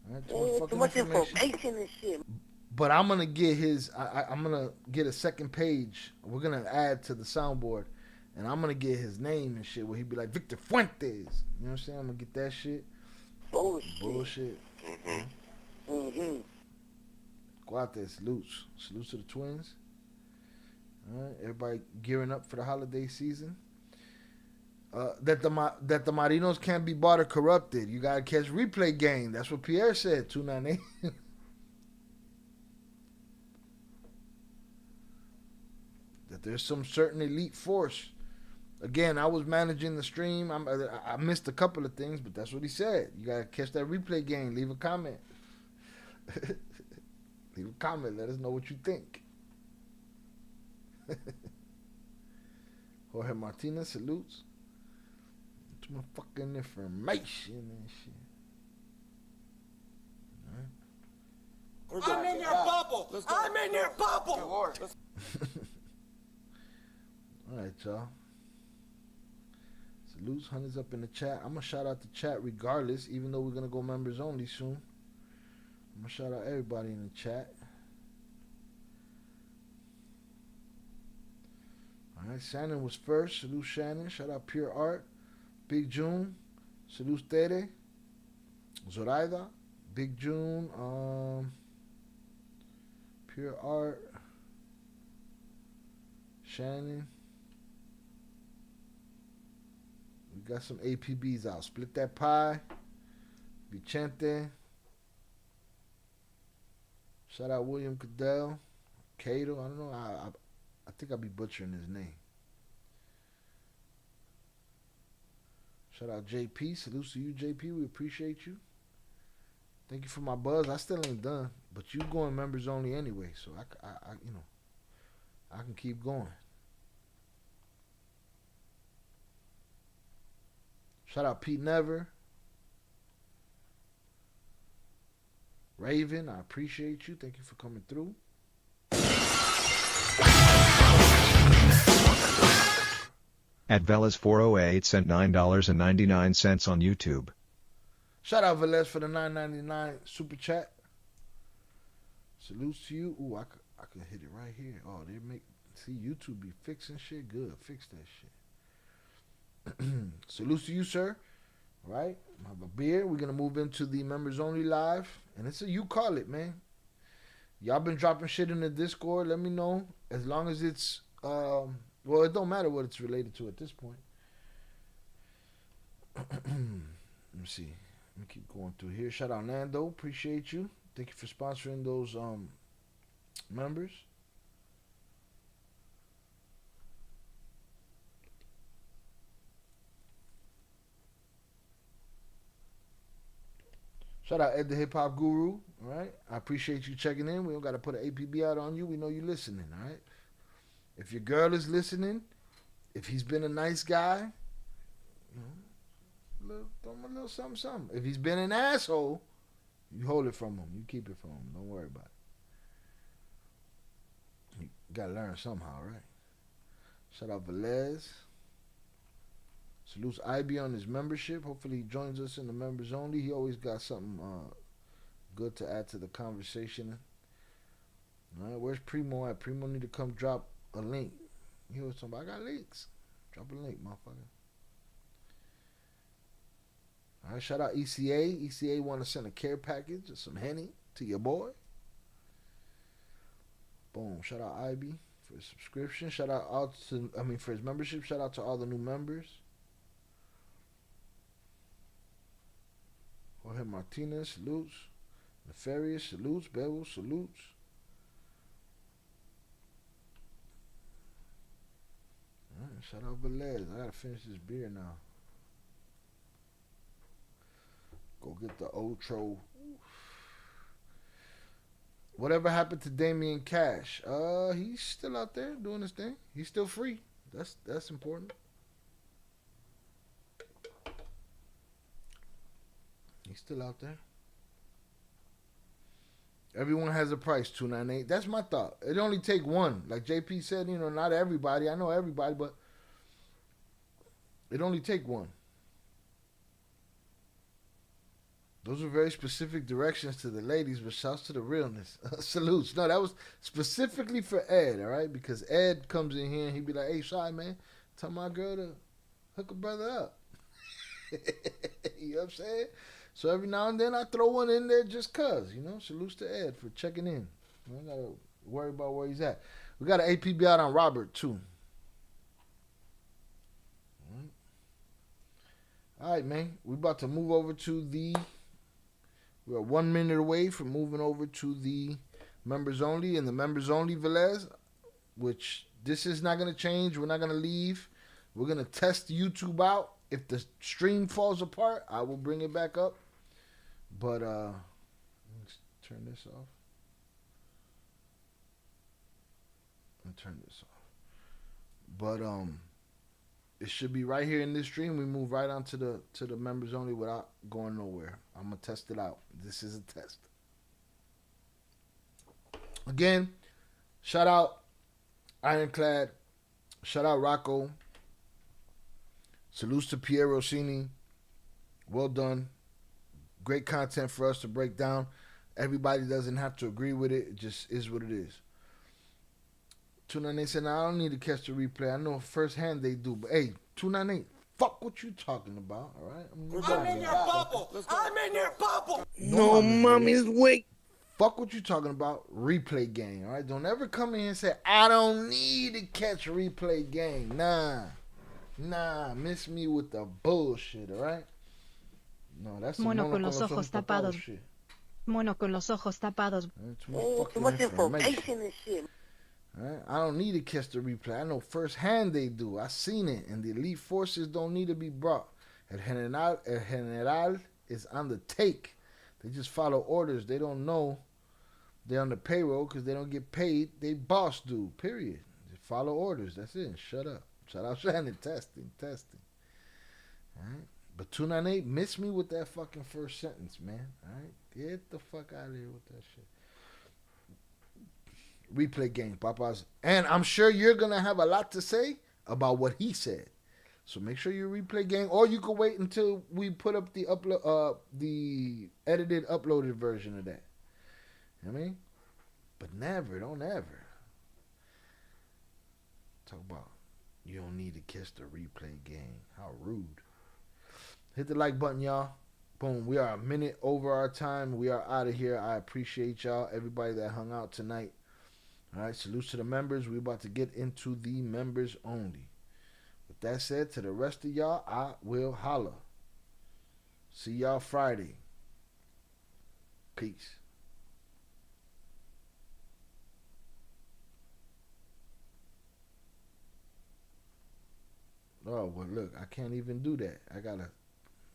Right, too much information and shit. But I'm gonna get his. I'm gonna get a second page. We're gonna add to the soundboard, and I'm gonna get his name and shit. Where he'd be like Victor Fuentes. You know what I'm saying? I'm gonna get that shit. Bullshit. Guate, salutes. Salutes to the twins. All right, everybody gearing up for the holiday season. That the Marinos can't be bought or corrupted. You gotta catch replay game. That's what Pierre said. 298. That there's some certain elite force. Again, I was managing the stream. I missed a couple of things, but that's what he said. You gotta catch that replay game. Leave a comment. Leave a comment. Let us know what you think. Jorge Martinez salutes. Too much fucking information and shit. I'm in your bubble. I'm in your bubble. All right, y'all. Salutes, hunters up in the chat. I'm gonna shout out the chat regardless, even though we're gonna go members only soon. I'm gonna shout out everybody in the chat. All right, Shannon was first. Salute Shannon. Shout out Pure Art. Big June. Salute Tere. Zoraida. Big June. Pure Art. Shannon. We got some APBs out. Split that pie. Vicente. Shout out William Cadell. Cato. I don't know. I think I'll be butchering his name. Shout out JP. Salute to you, JP. We appreciate you. Thank you for my buzz. I still ain't done, but you going members only anyway, so I you know, I can keep going. Shout out Pete Never. Raven, I appreciate you. Thank you for coming through. At Velas408 sent $9.99 on YouTube. Shout out Velez for the $9.99 super chat. Salutes to you. Ooh, I could hit it right here. Oh, see YouTube be fixing shit. Good, fix that shit. Salutes to you, sir. All right, I have a beer. We're gonna move into the members only live, and it's a you call it, man. Y'all been dropping shit in the Discord. Let me know, as long as it's well, it don't matter what it's related to at this point. Let me see. Let me keep going through here. Shout out Nando. Appreciate you. Thank you for sponsoring those members. Shout out Ed the Hip Hop Guru. All right. I appreciate you checking in. We don't got to put an APB out on you. We know you listening. All right. If your girl is listening, if he's been a nice guy, you know, throw him a little something, something. If he's been an asshole, you hold it from him. You keep it from him. Don't worry about it. You got to learn somehow, right? Shout out Velez. Salutes IB on his membership. Hopefully he joins us in the members only. He always got something good to add to the conversation. All right, where's Primo at? Primo need to come drop a link. He was talking about, I got links. Drop a link, motherfucker. All right, shout out ECA. ECA want to send a care package of some Henny to your boy. Boom. Shout out IB for his subscription. Shout out to, for his membership. Shout out to all the new members. Jorge Martinez, salutes. Nefarious, salutes. Bevel, salutes. All right, shout out Velez. I gotta finish this beer now. Go get the Otro. Whatever happened to Damian Cash? He's still out there doing his thing. He's still free. That's important. He's still out there. Everyone has a price, $2.98. That's my thought. It only take one. Like JP said, not everybody. I know everybody, but it only take one. Those are very specific directions to the ladies, but shouts to the realness. Salutes. No, that was specifically for Ed, all right? Because Ed comes in here and he be like, hey, Shy, man, tell my girl to hook a brother up. You know what I'm saying? So every now and then I throw one in there just cuz, Salutes to Ed for checking in. I don't got to worry about where he's at. We got an APB out on Robert, too. All right, man. We about to move over to we're 1 minute away from moving over to the members only and the members only Velez, which this is not going to change. We're not going to leave. We're going to test YouTube out. If the stream falls apart, I will bring it back up. But let's turn this off. And turn this off. But it should be right here in this stream. We move right on to the members only without going nowhere. I'm gonna test it out. This is a test. Again, shout out Ironclad. Shout out Rocco. Salutes to Pierre Rossini. Well done. Great content for us to break down. Everybody doesn't have to agree with it. It just is what it is. 298 said, "Now I don't need to catch the replay. I know firsthand they do." But hey, 298, fuck what you talking about, all right? I'm in your bubble. I'm in your bubble. No, mommy's wait. Fuck what you talking about. Replay gang, all right? Don't ever come in here and say, I don't need to catch replay gang. Nah, miss me with the bullshit, all right? No, that's mono con los ojos tapados. Shit. Mono con los ojos tapados. Too much information and shit. Right? I don't need to catch the replay. I know firsthand they do. I seen it. And the elite forces don't need to be brought. El General is on the take. They just follow orders. They don't know they're on the payroll because they don't get paid. They boss do, period. They follow orders. That's it. Shut up. Shout out Shannon. Testing. All right? But 298, miss me with that fucking first sentence, man. All right? Get the fuck out of here with that shit. Replay game, Papas. And I'm sure you're going to have a lot to say about what he said. So make sure you replay game, or you can wait until we put up the edited, uploaded version of that. You know what I mean? But don't ever talk about you don't need to catch the replay game. How rude. Hit the like button, y'all. Boom. We are a minute over our time. We are out of here. I appreciate y'all, everybody that hung out tonight. All right, salutes to the members. We're about to get into the members only. With that said, to the rest of y'all, I will holla. See y'all Friday. Peace. Oh, well, look, I can't even do that.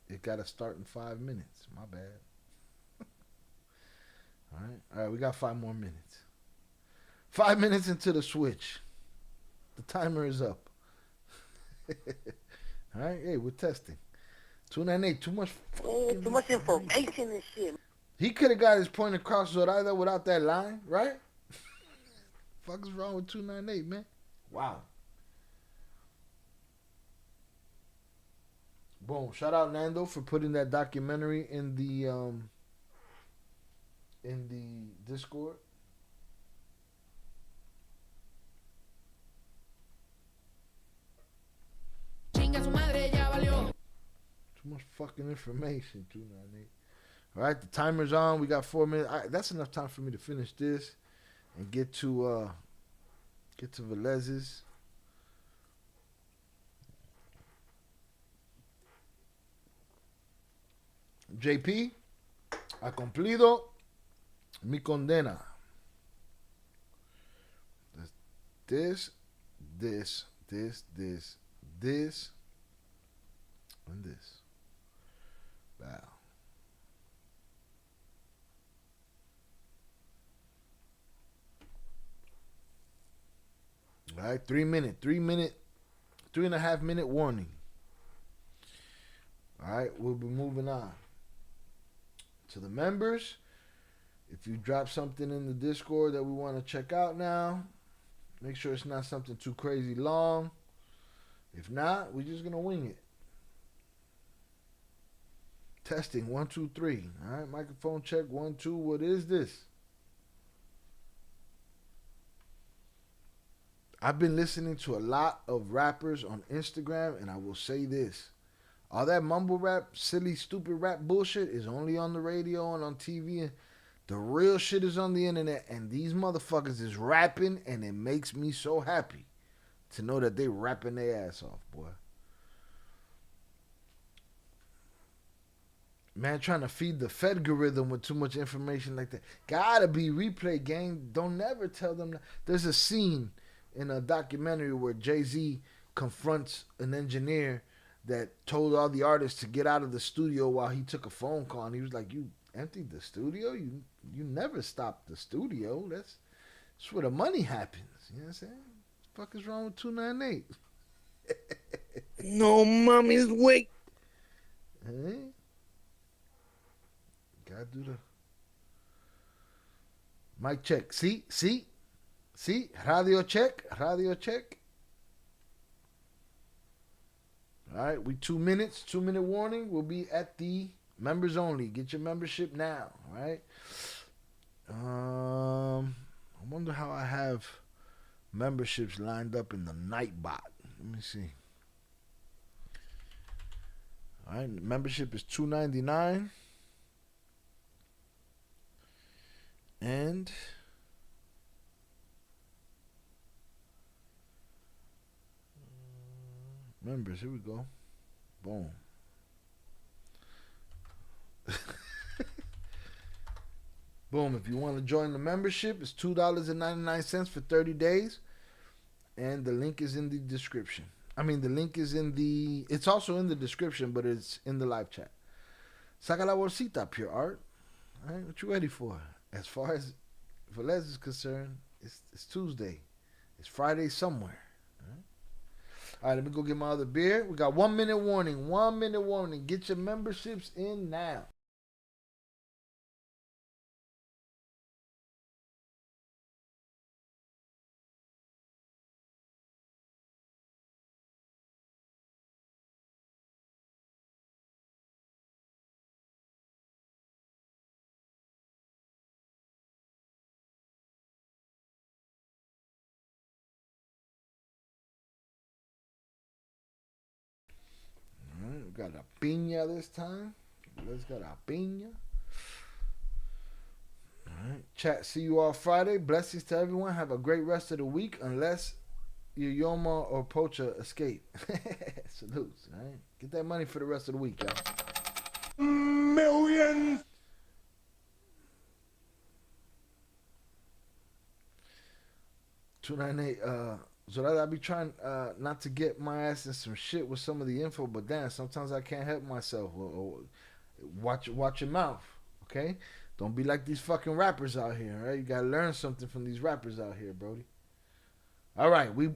It gotta start in 5 minutes. My bad. All right, we got 5 more minutes. 5 minutes into the switch. The timer is up. All right, hey, we're testing. 298, too much information and shit. He could have got his point across without that line, right? Fuck is wrong with 298, man? Wow. Boom. Shout out Nando for putting that documentary in the Discord. Too much fucking information, 298. All right, the timer's on. We got 4 minutes. All right, that's enough time for me to finish this and get to Velez's. JP, ha cumplido mi condena. This, and this. Wow. All right, 3 minute, 3.5 minute warning. All right, we'll be moving on to the members. If you drop something in the Discord that we want to check out now, make sure it's not something too crazy long. If not, we're just gonna wing it. Testing 1 2 3. All right, microphone check 1 2. What is this? I've been listening to a lot of rappers on Instagram, and I will say this. All that mumble rap, silly, stupid rap bullshit is only on the radio and on TV. And the real shit is on the internet, and these motherfuckers is rapping, and it makes me so happy to know that they rapping their ass off, boy. Man, trying to feed the Fedgorithm with too much information like that. Gotta be replay, gang. Don't never tell them that. There's a scene in a documentary where Jay-Z confronts an engineer that told all the artists to get out of the studio while he took a phone call, and he was like, "You emptied the studio? You never stopped the studio. That's where the money happens." You know what I'm saying? What the fuck is wrong with 298? No mommy's wait. Hey? Gotta do the mic check. See? Radio check. All right, we 2 minutes, 2 minute warning. We'll be at the members only. Get your membership now, all right? I wonder how I have memberships lined up in the Nightbot. Let me see. All right, membership is $2.99. And members, here we go. Boom. Boom. If you want to join the membership, it's $2.99 for 30 days. And the link is in the description. I mean, the link is in the... It's also in the description, but it's in the live chat. Saca la bolsita, Pure Art. All right, what you ready for? As far as Velez is concerned, it's Tuesday. It's Friday somewhere. All right, let me go get my other beer. We got 1 minute warning. 1 minute warning. Get your memberships in now. We got a piña this time. Let's got a piña. All right. Chat, see you all Friday. Blessings to everyone. Have a great rest of the week unless your Yoma or Pocha escape. Salutes. All right. Get that money for the rest of the week, y'all. Millions. $298. So I be trying not to get my ass in some shit with some of the info, but damn, sometimes I can't help myself. Watch your mouth, okay? Don't be like these fucking rappers out here, all right? You gotta learn something from these rappers out here, Brody. All right, we